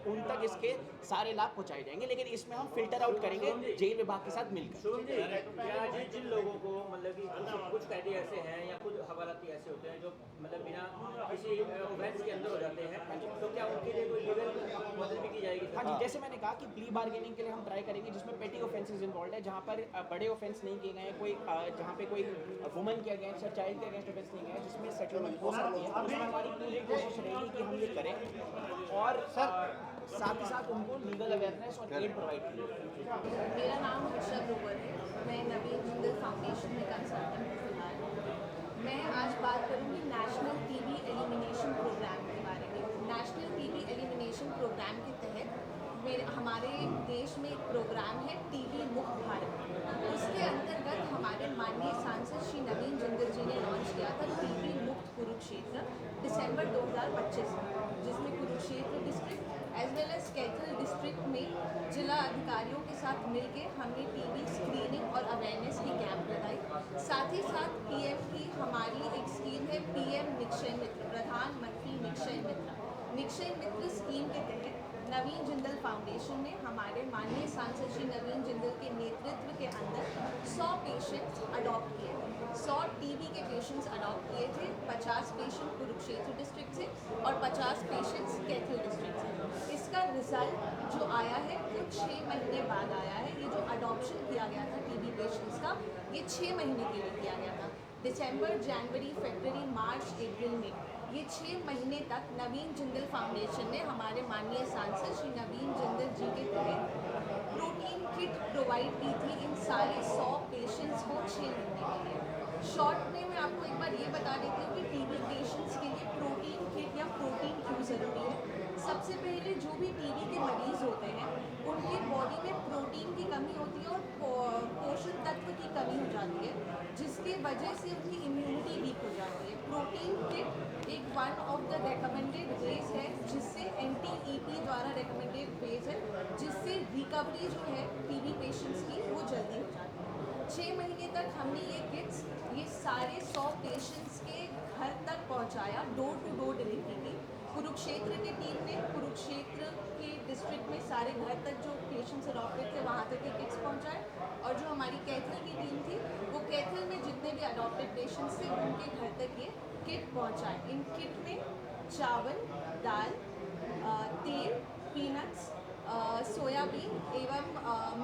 उन तक इसके सारे लाभ पहुंचाए जाएंगे, लेकिन इसमें हम फिल्टर आउट करेंगे जेल विभाग के साथ मिलकर। सोम जी, क्या जिन लोगों को मतलब कि कुछ कैदी ऐसे हैं या कुछ हवालाती ऐसे होते हैं जो मतलब बिना किसी ऑफेंस के अंदर हो जाते हैं, तो क्या उनके लिए कोई लीगल मदद भी की जाएगी? हाँ जी, जैसे मैंने कहा कि प्ली बार्गेनिंग के लिए हम ट्राई करेंगे जिसमें पेटी ऑफेंसेस इन्वॉल्व है, जहाँ पर बड़े ऑफेंस नहीं किए गए हैं, कोई जहाँ पे कोई वुमन के अगेंस्ट या चाइल्ड के अगेंस्ट ऑफेंस नहीं गए, जिसमें सेटलमेंट हो सकती है, उसमें हमारी पूरी कोशिश रहेगी कि हम ये करें और साथ ही साथ उनको लीगल अवेयरनेस और एड प्रोवाइड करें। मेरा नाम हर्षा ग्रोवर है, मैं नवीन जिंदल फाउंडेशन में कंसल्टेंट हूँ फिलहाल। मैं आज बात करूँगी नेशनल टीबी एलिमिनेशन प्रोग्राम के बारे में। नेशनल टीबी एलिमिनेशन प्रोग्राम के तहत हमारे देश में एक प्रोग्राम है टीबी मुक्त भारत। उसके अंतर्गत हमारे माननीय सांसद श्री नवीन जिंदल जी ने लॉन्च किया था टीबी मुक्त कुरुक्षेत्र दिसंबर 2025 में, जिसमें Kurukshetra district as well as Kaithal district में जिला अधिकारियों के साथ मिलकर हमने टीबी स्क्रीनिंग और अवेयरनेस की कैंप लगाई। साथ ही साथ पीएम की हमारी एक स्कीम है पीएम निक्षय मित्र, प्रधानमंत्री निक्षय मित्र। निक्षय मित्र स्कीम के तहत नवीन जिंदल फाउंडेशन ने हमारे माननीय सांसद श्री नवीन जिंदल के नेतृत्व के अंदर 100 पेशेंट्स अडॉप्ट किए थे। 100 टीबी के पेशेंट्स अडॉप्ट किए थे, 50 पेशेंट कुरुक्षेत्र डिस्ट्रिक्ट से और 50 पेशेंट्स कैथल डिस्ट्रिक्ट से। इसका रिजल्ट जो आया है वो 6 महीने बाद आया है। ये जो अडॉप्शन किया गया था टीबी पेशेंट्स का, ये 6 महीने के लिए किया गया था। दिसंबर, जनवरी, फरवरी, मार्च, अप्रैल में ये 6 महीने तक नवीन जिंदल फाउंडेशन ने हमारे माननीय सांसद श्री नवीन जिंदल जी के तहत प्रोटीन किट प्रोवाइड की थी इन सारे 100 पेशेंट्स को 6 महीने के लिए। शॉर्ट में मैं आपको एक बार ये बता देती हूँ कि टीबी पेशेंट्स के लिए प्रोटीन किट या प्रोटीन क्यों ज़रूरी है। सबसे पहले जो भी टीबी के मरीज़ होते हैं उनकी बॉडी में प्रोटीन की कमी होती है और पोषण तत्व की कमी हो जाती है, जिसकी वजह से उनकी इम्यूनिटी वीक हो जाती है। प्रोटीन किट एक one of the recommended ways है, जिससे NTEP द्वारा रिकमेंडेड वेज है, जिससे रिकवरी जो है टीबी पेशेंट्स की वो जल्दी हो जाती है। 6 महीने तक हमने ये किट्स ये सारे 100 पेशेंट्स के घर तक पहुंचाया, डोर टू डोर डिलीवरी की। कुरुक्षेत्र की टीम ने कुरुक्षेत्र के डिस्ट्रिक्ट में सारे घर तक जो पेशेंट्स अडॉप्टेड थे वहाँ तक ये किट्स पहुँचाए, और जो हमारी कैथल की टीम थी वो कैथल में जितने भी अडॉप्टेड पेशेंट्स थे उनके घर तक ये किट पहुँचाए। इन किट में चावल, दाल, तेल, पीनट्स, सोयाबीन एवं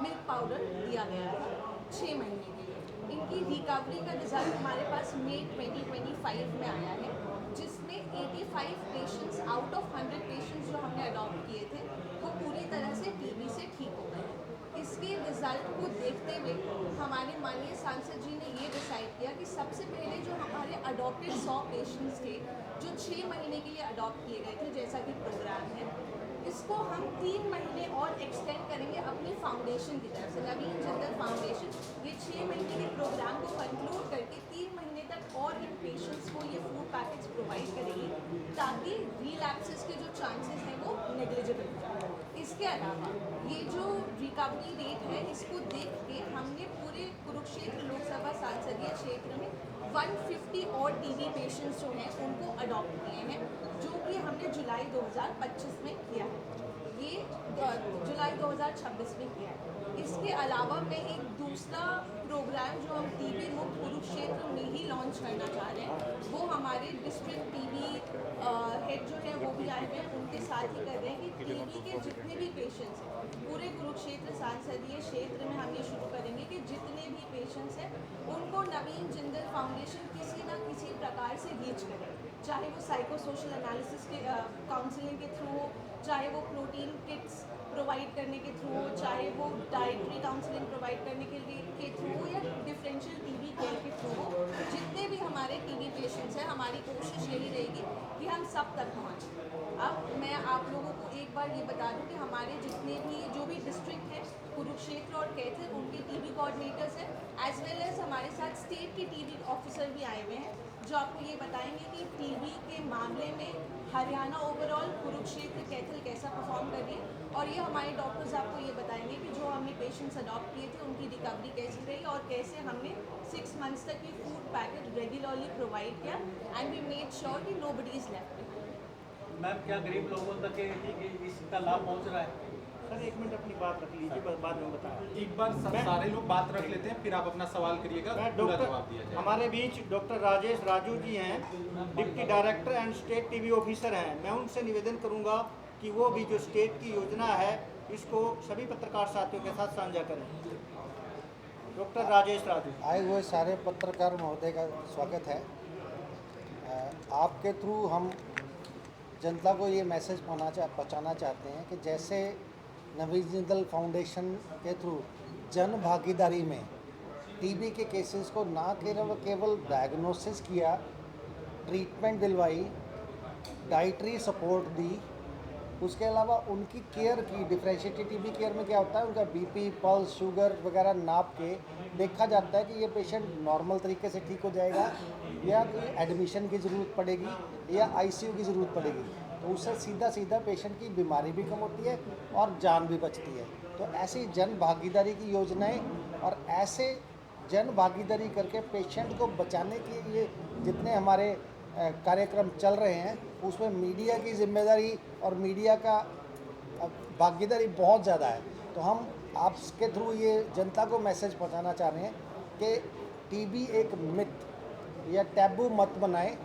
मिल्क पाउडर दिया गया है 6 महीने के लिए। इनकी रिकवरी का रिजल्ट हमारे पास मई 2025 में आया है, जिसमें 85 पेशेंट्स आउट ऑफ 100 पेशेंट्स जो हमने अडॉप्ट किए थे वो पूरी तरह से टीबी से ठीक हो गए। इसके रिजल्ट को देखते हुए हमारे माननीय सांसद जी ने ये डिसाइड किया कि सबसे पहले जो हमारे अडॉप्टेड 100 पेशेंट्स थे जो 6 महीने के लिए अडॉप्ट किए गए थे, जैसा कि प्रोग्राम है, इसको हम 3 महीने और एक्सटेंड करेंगे अपनी फाउंडेशन की तरफ से। नवीन जिंदल फाउंडेशन ये 6 महीने के प्रोग्राम को कंक्लूड करके 3 महीने तक और इन पेशेंट्स को ये फूड पैकेट्स प्रोवाइड करेगी, ताकि रिलैप्सेस के जो चांसेस हैं वो नेग्लिजिबल हो जाए। इसके अलावा ये जो रिकवरी रेट है, इसको देख के हमने पूरे कुरुक्षेत्र लोकसभा संसदीय क्षेत्र में 150 और टीबी पेशेंट्स जो हैं उनको अडॉप्ट किए हैं, जो कि हमने जुलाई 2025 में किया है। ये जुलाई 2026 में किया है। इसके अलावा मैं एक दूसरा प्रोग्राम जो हम टीबी मुक्त कुरुक्षेत्र में ही लॉन्च करना चाह रहे हैं, वो हमारे डिस्ट्रिक्ट टीबी हेड जो है वो भी आए हुए हैं, उनके साथ ही कर रहे हैं कि टीबी के जितने भी पेशेंट्स हैं पूरे कुरुक्षेत्र संसदीय क्षेत्र में हम ये शुरू करेंगे कि जितने भी पेशेंट्स हैं उनको नवीन जिंदल फाउंडेशन किसी न किसी प्रकार से रीच करे, चाहे वो साइको सोशल एनालिसिस के काउंसलिंग के थ्रू हो, चाहे वो प्रोटीन किट्स प्रोवाइड करने के डाइटरी काउंसलिंग प्रोवाइड करने के लिए के थ्रू या डिफरेंशियल टीबी केयर के थ्रू जितने भी हमारे टीबी पेशेंट्स हैं, हमारी कोशिश यही रहेगी कि हम सब तक पहुँचें। अब मैं आप लोगों को एक बार ये बता दूं कि हमारे जितने भी जो भी डिस्ट्रिक्ट हैं, कुरुक्षेत्र और कैथल, उनके टीबी कोऑर्डिनेटर्स हैं, एज वेल एज हमारे साथ स्टेट के टीबी ऑफिसर भी आए हुए हैं, जो आपको ये बताएंगे कि टीबी के मामले में हरियाणा ओवरऑल, कुरुक्षेत्र, कैथल कैसा परफॉर्म कर रही है। और ये हमारे डॉक्टर्स आपको ये बताएंगे कि जो हमने पेशेंट्स अडॉप्ट किए थे उनकी रिकवरी कैसी रही और कैसे हमने 6 मंथ्स तक ये फूड पैकेट रेगुलरली प्रोवाइड किया एंड वी मेड श्योर कि नोबडी इज लेफ्ट। मैम, क्या गरीब लोगों तक इसका लाभ पहुंच रहा है? सर 1 मिनट अपनी बात रख लीजिए, बाद में बताएं। एक बार सारे लोग बात रख लेते हैं, फिर आप अपना सवाल करिएगा, मैं पूरा जवाब दिया डॉक्टर जाएगा। हमारे बीच डॉक्टर राजेश राजू जी हैं, deputy director and state TB officer हैं। मैं उनसे निवेदन करूंगा कि वो भी जो स्टेट की योजना है इसको सभी पत्रकार साथियों के साथ साझा करें। डॉक्टर राजेश राजू। आए हुए सारे पत्रकार महोदय का स्वागत है। आपके थ्रू हम जनता को ये मैसेज पहुंचाना चाहते हैं कि जैसे नवीन जिंदल फाउंडेशन के थ्रू जन भागीदारी में टीबी के केसेस को ना केवल डायग्नोसिस किया, ट्रीटमेंट दिलवाई, डाइटरी सपोर्ट दी, उसके अलावा उनकी केयर की। डिफरेंशिएटेड टीबी केयर में क्या होता है, उनका बीपी, पल्स, शुगर वगैरह नाप के देखा जाता है कि ये पेशेंट नॉर्मल तरीके से ठीक हो जाएगा या कोई एडमिशन की ज़रूरत पड़ेगी या आईसीयू की ज़रूरत पड़ेगी। तो उससे सीधा पेशेंट की बीमारी भी कम होती है और जान भी बचती है। तो ऐसी जन भागीदारी की योजनाएं और ऐसे जन भागीदारी करके पेशेंट को बचाने के लिए जितने हमारे कार्यक्रम चल रहे हैं, उसमें मीडिया की जिम्मेदारी और मीडिया का भागीदारी बहुत ज़्यादा है। तो हम आपके थ्रू ये जनता को मैसेज पहुंचाना चाह रहे हैं कि टीबी एक मिथ या टैबू मत बनाएं,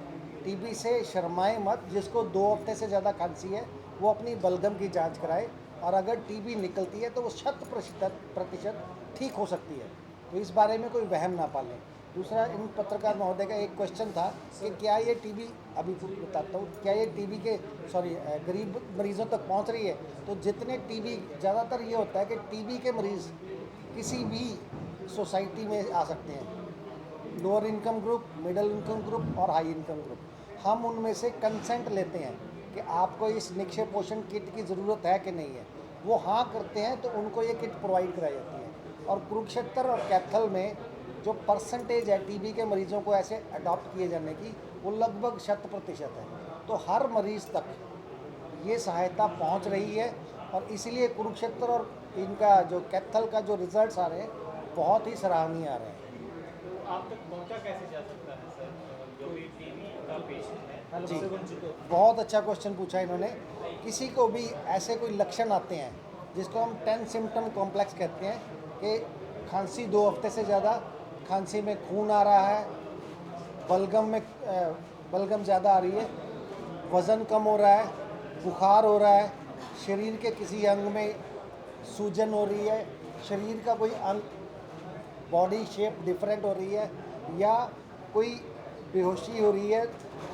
टीबी से शर्माए मत। जिसको 2 हफ्ते से ज़्यादा खांसी है वो अपनी बलगम की जांच कराए और अगर टीबी निकलती है तो वो 100% ठीक हो सकती है। तो इस बारे में कोई वहम ना पालें। दूसरा, इन पत्रकार महोदय का एक क्वेश्चन था कि क्या ये टीबी, अभी बताता हूँ, क्या ये टीबी के गरीब मरीज़ों तक पहुँच रही है। तो जितने टीबी, ज़्यादातर ये होता है कि टीबी के मरीज़ किसी भी सोसाइटी में आ सकते हैं, lower income group, middle income group और हाई इनकम ग्रुप। हम उनमें से कंसेंट लेते हैं कि आपको इस निक्षय पोषण किट की ज़रूरत है कि नहीं है। वो हाँ करते हैं तो उनको ये किट प्रोवाइड कराई जाती है। और कुरुक्षेत्र और कैथल में जो परसेंटेज है टीबी के मरीज़ों को ऐसे अडॉप्ट किए जाने की, वो लगभग 100% है। तो हर मरीज़ तक ये सहायता पहुंच रही है और इसीलिए कुरुक्षेत्र और इनका जो कैथल का जो रिजल्ट्स आ रहे हैं बहुत ही सराहनीय आ रहे हैं। आप तक पहुंचा कैसे जा सकता है सर, जो भी टीबी का पेशेंट है? जी, बहुत अच्छा क्वेश्चन पूछा इन्होंने। किसी को भी ऐसे कोई लक्षण आते हैं जिसको हम 10 सिम्टम कॉम्प्लेक्स कहते हैं कि खांसी 2 हफ्ते से ज़्यादा, खांसी में खून आ रहा है, बलगम ज़्यादा आ रही है, वज़न कम हो रहा है, बुखार हो रहा है, शरीर के किसी अंग में सूजन हो रही है, शरीर का कोई अंग, बॉडी शेप डिफरेंट हो रही है या कोई बेहोशी हो रही है,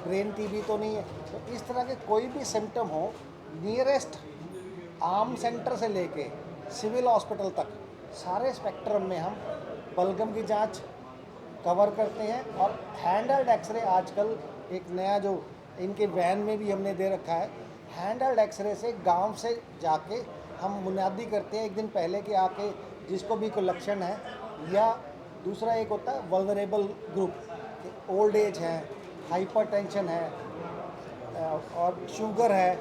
ब्रेन टीबी तो नहीं है। तो इस तरह के कोई भी सिम्टम हो, नियरेस्ट आर्म सेंटर से लेके सिविल हॉस्पिटल तक सारे स्पेक्ट्रम में हम बलगम की जांच कवर करते हैं। और हैंडल्ड एक्सरे आजकल एक नया जो इनके वैन में भी हमने दे रखा है, हैंडल्ड एक्सरे से गांव से जाके हम मुनादी करते हैं एक दिन पहले कि आके जिसको भी कोई लक्षण है, या दूसरा एक होता है वल्नरेबल ग्रुप, ओल्ड एज है, हाइपरटेंशन है और शुगर है,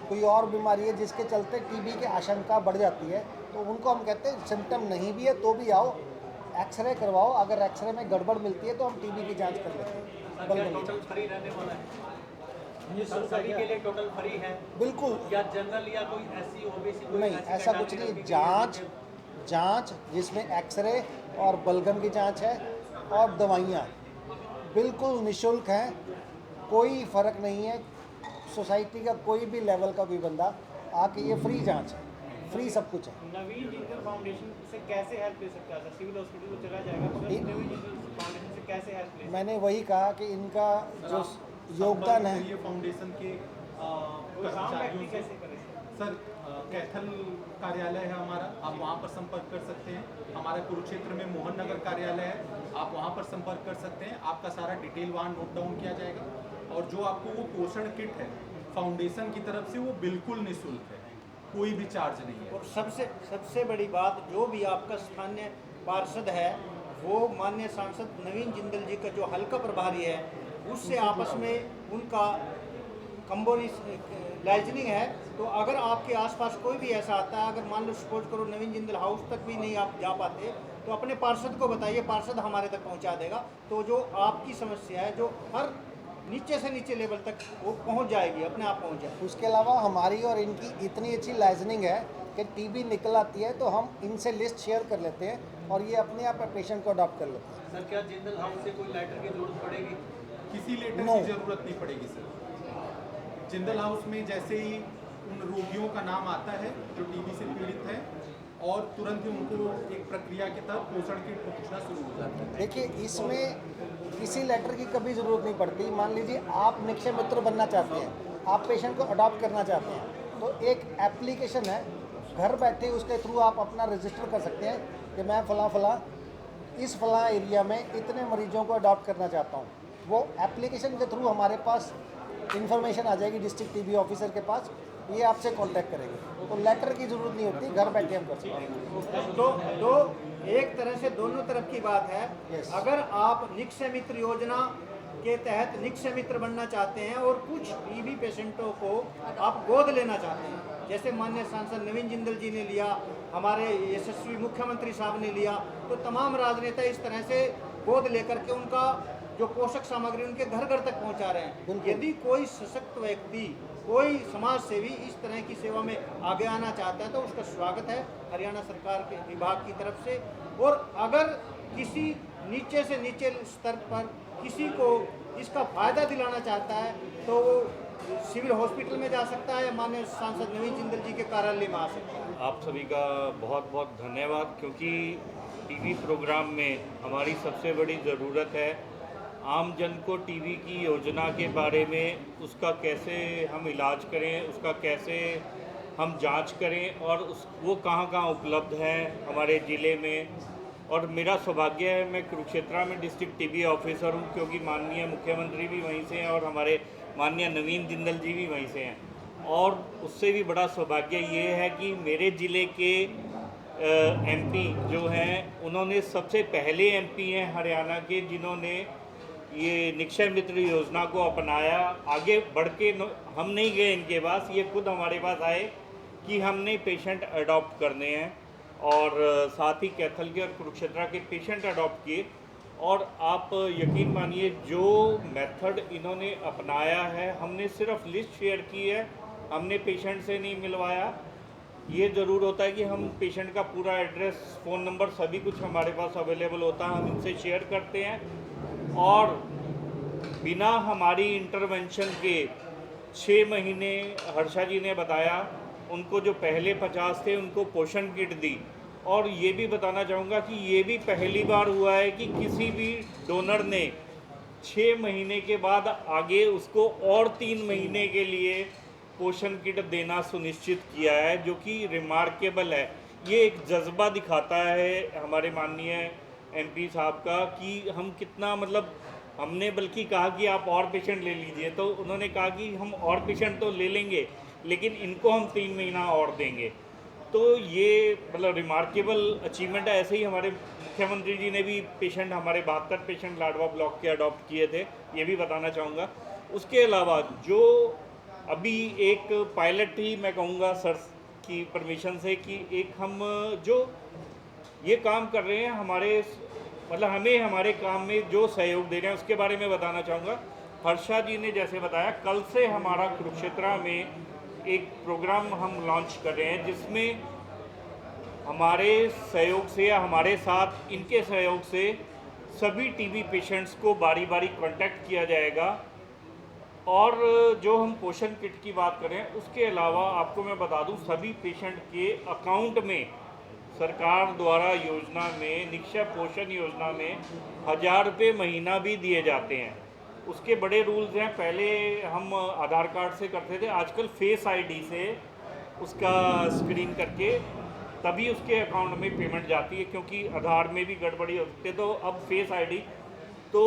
कोई और बीमारी है जिसके चलते टीबी की आशंका बढ़ जाती है, तो उनको हम कहते हैं सिम्टम नहीं भी है तो भी आओ, एक्सरे करवाओ। अगर एक्सरे में गड़बड़ मिलती है तो हम टीबी की जांच कर लेते हैं। टोटल फ्री रहने वाला है सभी के लिए? टोटल फ्री है बिल्कुल, या जनरल या कोई ऐसी ओबीसी नहीं ऐसा कुछ नहीं। जांच जिसमें एक्सरे और बलगम की जांच है और दवाइयाँ बिल्कुल निःशुल्क हैं, कोई फ़र्क नहीं है। सोसाइटी का कोई भी लेवल का कोई बंदा आके ये फ्री जांच है, फ्री सब कुछ है। नवीन जिंदल फाउंडेशन से कैसे हेल्प ले सकता है? सिविल हॉस्पिटल को चला जाएगा, मगर नवीन जिंदल फाउंडेशन से कैसे हेल्प ले? मैंने वही कहा कि इनका जो योगदान है, ये फाउंडेशन के काम व्यक्ति कैसे करे सर कैथल कार्यालय है हमारा, आप वहाँ पर संपर्क कर सकते हैं। हमारा कुरुक्षेत्र में मोहन नगर कार्यालय है, आप वहाँ पर संपर्क कर सकते हैं। आपका सारा डिटेल वहाँ नोट डाउन किया जाएगा और जो आपको वो पोषण किट है फाउंडेशन की तरफ से, वो बिल्कुल निःशुल्क है, कोई भी चार्ज नहीं है। और सबसे बड़ी बात, जो भी आपका स्थानीय पार्षद है वो माननीय सांसद नवीन जिंदल जी का जो हल्का प्रभारी है उससे आपस में उनका कंबोलाइजनिंग है। तो अगर आपके आसपास कोई भी ऐसा आता है, अगर मान लो सपोज करो नवीन जिंदल हाउस तक भी नहीं आप जा पाते, तो अपने पार्षद को बताइए, पार्षद हमारे तक पहुंचा देगा। तो जो आपकी समस्या है जो हर नीचे से नीचे लेवल तक वो पहुंच जाएगी, अपने आप पहुंच जाएगी। उसके अलावा हमारी और इनकी इतनी अच्छी लाइजनिंग है कि टीबी निकल आती है तो हम इनसे लिस्ट शेयर कर लेते हैं और ये अपने आप पेशेंट को अडॉप्ट कर लेते हैं। सर क्या जिंदल हाउस से कोई लेटर की जरूरत पड़ेगी? किसी लेटर No. की जरूरत नहीं पड़ेगी सर। जिंदल हाउस में जैसे ही उन रोगियों का नाम आता है जो टीबी से पीड़ित है, और तुरंत ही उनको एक प्रक्रिया के तहत पोषण किट पहुंचना शुरू हो जाता है। देखिए, इसमें किसी लेटर की कभी ज़रूरत नहीं पड़ती। मान लीजिए आप निक्षय मित्र बनना चाहते हैं, आप पेशेंट को अडॉप्ट करना चाहते हैं, तो एक एप्लीकेशन है, घर बैठे उसके थ्रू आप अपना रजिस्टर कर सकते हैं कि मैं फ़लाँ इस फ़लाँ एरिया में इतने मरीजों को अडॉप्ट करना चाहता हूँ। वो एप्लीकेशन के थ्रू हमारे पास इन्फॉर्मेशन आ जाएगी डिस्ट्रिक्ट टीबी ऑफिसर के पास, ये आपसे कांटेक्ट करेंगे। तो लेटर की ज़रूरत नहीं होती, घर बैठे हम कर सकते हैं। तो एक तरह से दोनों तरफ की बात है। Yes. अगर आप निक्षय मित्र योजना के तहत निक्षय मित्र बनना चाहते हैं और कुछ टीबी पेशेंटों को आप गोद लेना चाहते हैं, जैसे माननीय सांसद नवीन जिंदल जी ने लिया, हमारे यशस्वी मुख्यमंत्री साहब ने लिया, तो तमाम राजनेता इस तरह से गोद लेकर के उनका जो पोषक सामग्री उनके घर घर तक पहुंचा रहे हैं। यदि कोई सशक्त व्यक्ति, कोई समाज सेवी इस तरह की सेवा में आगे आना चाहता है तो उसका स्वागत है हरियाणा सरकार के विभाग की तरफ से। और अगर किसी नीचे से नीचे स्तर पर किसी को इसका फायदा दिलाना चाहता है तो वो सिविल हॉस्पिटल में जा सकता है, माननीय सांसद नवीन जिंदल जी के कार्यालय में आ सकता है। आप सभी का बहुत बहुत धन्यवाद, क्योंकि टीवी प्रोग्राम में हमारी सबसे बड़ी ज़रूरत है आम जन को टीवी की योजना के बारे में, उसका कैसे हम इलाज करें, उसका कैसे हम जांच करें और वो कहाँ कहाँ उपलब्ध है हमारे ज़िले में। और मेरा सौभाग्य है, मैं कुरुक्षेत्र में डिस्ट्रिक्ट टीबी ऑफिसर हूँ, क्योंकि माननीय मुख्यमंत्री भी वहीं से हैं और हमारे माननीय नवीन जिंदल जी भी वहीं से हैं। और उससे भी बड़ा सौभाग्य ये है कि मेरे ज़िले के एमपी जो हैं, उन्होंने सबसे पहले एमपी हैं हरियाणा के जिन्होंने ये निक्षय मित्र योजना को अपनाया। आगे बढ़ के हम नहीं गए इनके पास, ये खुद हमारे पास आए कि हमने पेशेंट अडॉप्ट करने हैं, और साथ ही कैथल के और कुरुक्षेत्र के पेशेंट अडॉप्ट किए। और आप यकीन मानिए जो मेथड इन्होंने अपनाया है, हमने सिर्फ लिस्ट शेयर की है, हमने पेशेंट से नहीं मिलवाया। ये ज़रूर होता है कि हम पेशेंट का पूरा एड्रेस, फ़ोन नंबर सभी कुछ हमारे पास अवेलेबल होता है, हम इनसे शेयर करते हैं। और बिना हमारी इंटरवेंशन के 6 महीने हर्षा जी ने बताया, उनको जो पहले 50 थे उनको पोषण किट दी। और ये भी बताना चाहूँगा कि ये भी पहली बार हुआ है कि किसी भी डोनर ने 6 महीने के बाद आगे उसको और 3 महीने के लिए पोषण किट देना सुनिश्चित किया है, जो कि रिमार्केबल है। ये एक जज्बा दिखाता है हमारे माननीय एमपी साहब का कि हम कितना, मतलब हमने बल्कि कहा कि आप और पेशेंट ले लीजिए, तो उन्होंने कहा कि हम और पेशेंट तो ले लेंगे लेकिन इनको हम 3 महीना और देंगे। तो ये मतलब रिमार्केबल अचीवमेंट है। ऐसे ही हमारे मुख्यमंत्री जी ने भी पेशेंट, हमारे 72 पेशेंट लाडवा ब्लॉक के अडॉप्ट किए थे, ये भी बताना चाहूँगा। उसके अलावा जो अभी एक पायलट ही मैं कहूँगा सर की परमिशन से कि एक हम जो ये काम कर रहे हैं, हमारे मतलब हमें हमारे काम में जो सहयोग दे रहे हैं उसके बारे में बताना चाहूँगा। हर्षा जी ने जैसे बताया, कल से हमारा कुरुक्षेत्र में एक प्रोग्राम हम लॉन्च कर रहे हैं, जिसमें हमारे सहयोग से या हमारे साथ इनके सहयोग से सभी टीबी पेशेंट्स को बारी बारी कांटेक्ट किया जाएगा। और जो हम पोषण किट की बात करें, उसके अलावा आपको मैं बता दूं, सभी पेशेंट के अकाउंट में सरकार द्वारा योजना में, निक्षय पोषण योजना में 1000 रुपये महीना भी दिए जाते हैं। उसके बड़े रूल्स हैं। पहले हम आधार कार्ड से करते थे, आजकल फेस आईडी से उसका स्क्रीन करके तभी उसके अकाउंट में पेमेंट जाती है, क्योंकि आधार में भी गड़बड़ी होती है। तो अब फेस आईडी, तो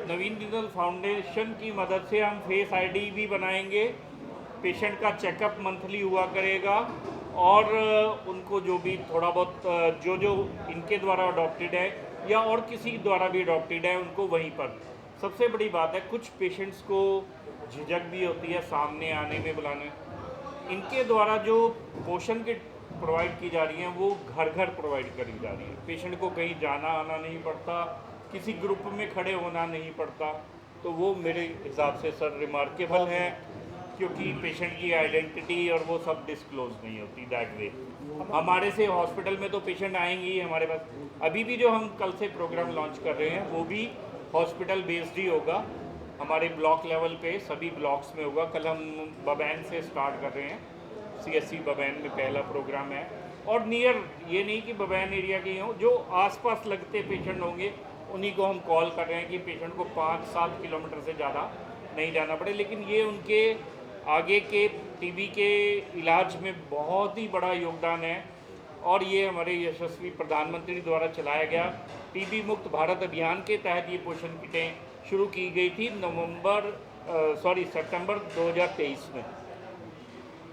नवीन जिंदल फाउंडेशन की मदद से हम फेस आईडी भी बनाएंगे, पेशेंट का चेकअप मंथली हुआ करेगा, और उनको जो भी थोड़ा बहुत जो जो इनके द्वारा अडॉप्टेड है या और किसी द्वारा भी अडॉप्टेड है उनको वहीं पर। सबसे बड़ी बात है, कुछ पेशेंट्स को झिझक भी होती है सामने आने में, बुलाने। इनके द्वारा जो पोषण किट प्रोवाइड की जा रही हैं वो घर घर प्रोवाइड करी जा रही है। पेशेंट को कहीं जाना आना नहीं पड़ता, किसी ग्रुप में खड़े होना नहीं पड़ता। तो वो मेरे हिसाब से सर रिमार्केबल है, क्योंकि पेशेंट की आइडेंटिटी और वो सब डिस्क्लोज नहीं होती दैट वे। हमारे से हॉस्पिटल में तो पेशेंट आएंगे ही हमारे पास। अभी भी जो हम कल से प्रोग्राम लॉन्च कर रहे हैं वो भी हॉस्पिटल बेस्ड ही होगा, हमारे ब्लॉक लेवल पे सभी ब्लॉक्स में होगा। कल हम बबैन से स्टार्ट कर रहे हैं, CSC बबैन में पहला प्रोग्राम है। और नियर, ये नहीं कि बबैन एरिया के हों, जो आसपास लगते पेशेंट होंगे उन्हीं को हम कॉल कर रहे हैं कि पेशेंट को 5-7 किलोमीटर से ज़्यादा नहीं जाना पड़े। लेकिन ये उनके आगे के टीबी के इलाज में बहुत ही बड़ा योगदान है। और ये हमारे यशस्वी प्रधानमंत्री द्वारा चलाया गया टीबी मुक्त भारत अभियान के तहत ये पोषण किटें शुरू की गई थी सितंबर 2023 में।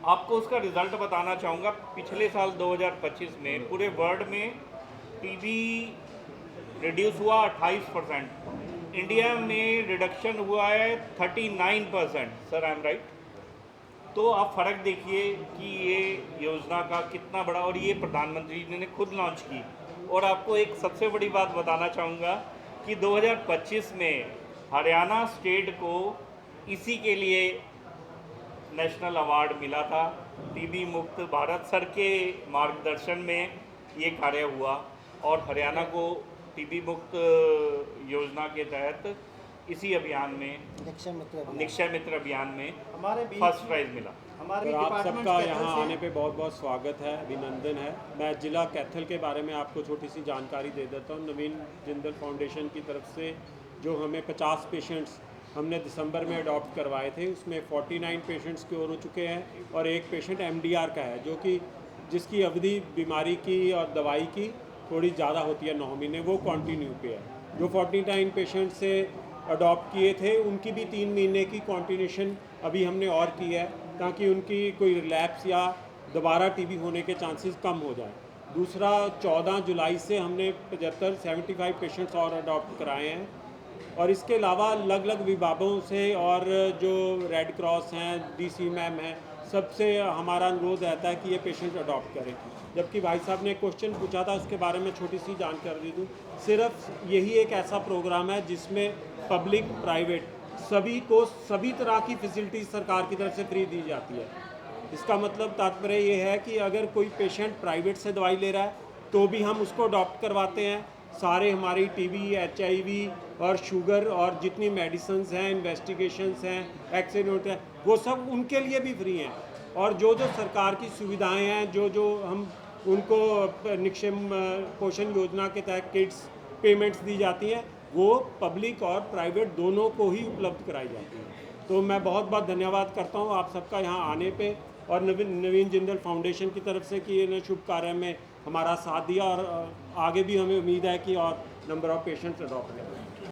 आपको उसका रिज़ल्ट बताना चाहूँगा। पिछले साल 2025 में पूरे वर्ल्ड में टीबी रिड्यूस हुआ 28%, इंडिया में रिडक्शन हुआ है 39%। Sir I am right? तो आप फ़र्क देखिए कि ये योजना का कितना बड़ा, और ये प्रधानमंत्री जी ने खुद लॉन्च की। और आपको एक सबसे बड़ी बात बताना चाहूँगा कि 2025 में हरियाणा स्टेट को इसी के लिए नेशनल अवार्ड मिला था। टीबी मुक्त भारत सर के मार्गदर्शन में ये कार्य हुआ, और हरियाणा को टीबी मुक्त योजना के तहत इसी अभियान में, निक्षय मित्र अभियान में हमारे फर्स्ट प्राइज मिला। हमारे आप डिपार्टमेंट सबका कैथल यहाँ से- आने पे बहुत बहुत स्वागत है, अभिनंदन है। मैं जिला कैथल के बारे में आपको छोटी सी जानकारी दे देता हूँ। नवीन जिंदल फाउंडेशन की तरफ से जो हमें 50 पेशेंट्स हमने दिसंबर में अडॉप्ट करवाए थे, उसमें 49 पेशेंट्स क्योर हो चुके हैं, और एक पेशेंट MDR का है, जो कि जिसकी अवधि बीमारी की और दवाई की थोड़ी ज़्यादा होती है 9 महीने, वो कंटिन्यू पे है। जो 49 पेशेंट से अडॉप्ट किए थे उनकी भी 3 महीने की कंटिन्यूशन अभी हमने और की है, ताकि उनकी कोई रिलैप्स या दोबारा टीबी होने के चांसेस कम हो जाए। दूसरा, 14 जुलाई से हमने 75 पेशेंट्स और अडॉप्ट कराए हैं। और इसके अलावा अलग अलग विभागों से और जो रेड क्रॉस हैं, DC मैम हैं, सबसे हमारा अनुरोध रहता है कि ये पेशेंट अडॉप्ट करें। जबकि भाई साहब ने क्वेश्चन पूछा था, उसके बारे में छोटी सी जानकारी दूँ। सिर्फ यही एक ऐसा प्रोग्राम है जिसमें पब्लिक प्राइवेट सभी को सभी तरह की फैसिलिटीज सरकार की तरफ से फ्री दी जाती है। इसका मतलब तात्पर्य ये है कि अगर कोई पेशेंट प्राइवेट से दवाई ले रहा है तो भी हम उसको अडॉप्ट करवाते हैं। सारे हमारी TB, HIV और शुगर और जितनी मेडिसिन्स हैं, इन्वेस्टिगेशंस हैं, एक्सीडेंट हैं, वो सब उनके लिए भी फ्री हैं। और जो जो सरकार की सुविधाएं हैं, जो जो हम उनको निक्षय पोषण योजना के तहत किट्स पेमेंट्स दी जाती हैं, वो पब्लिक और प्राइवेट दोनों को ही उपलब्ध कराई जाती है। तो मैं बहुत बहुत धन्यवाद करता हूँ आप सबका यहाँ आने पे, और नवीन जिंदल फाउंडेशन की तरफ से कि इन्हें शुभ कार्य में हमारा साथ दिया, और आगे भी हमें उम्मीद है कि और नंबर ऑफ पेशेंट्स अडॉप्ट करें।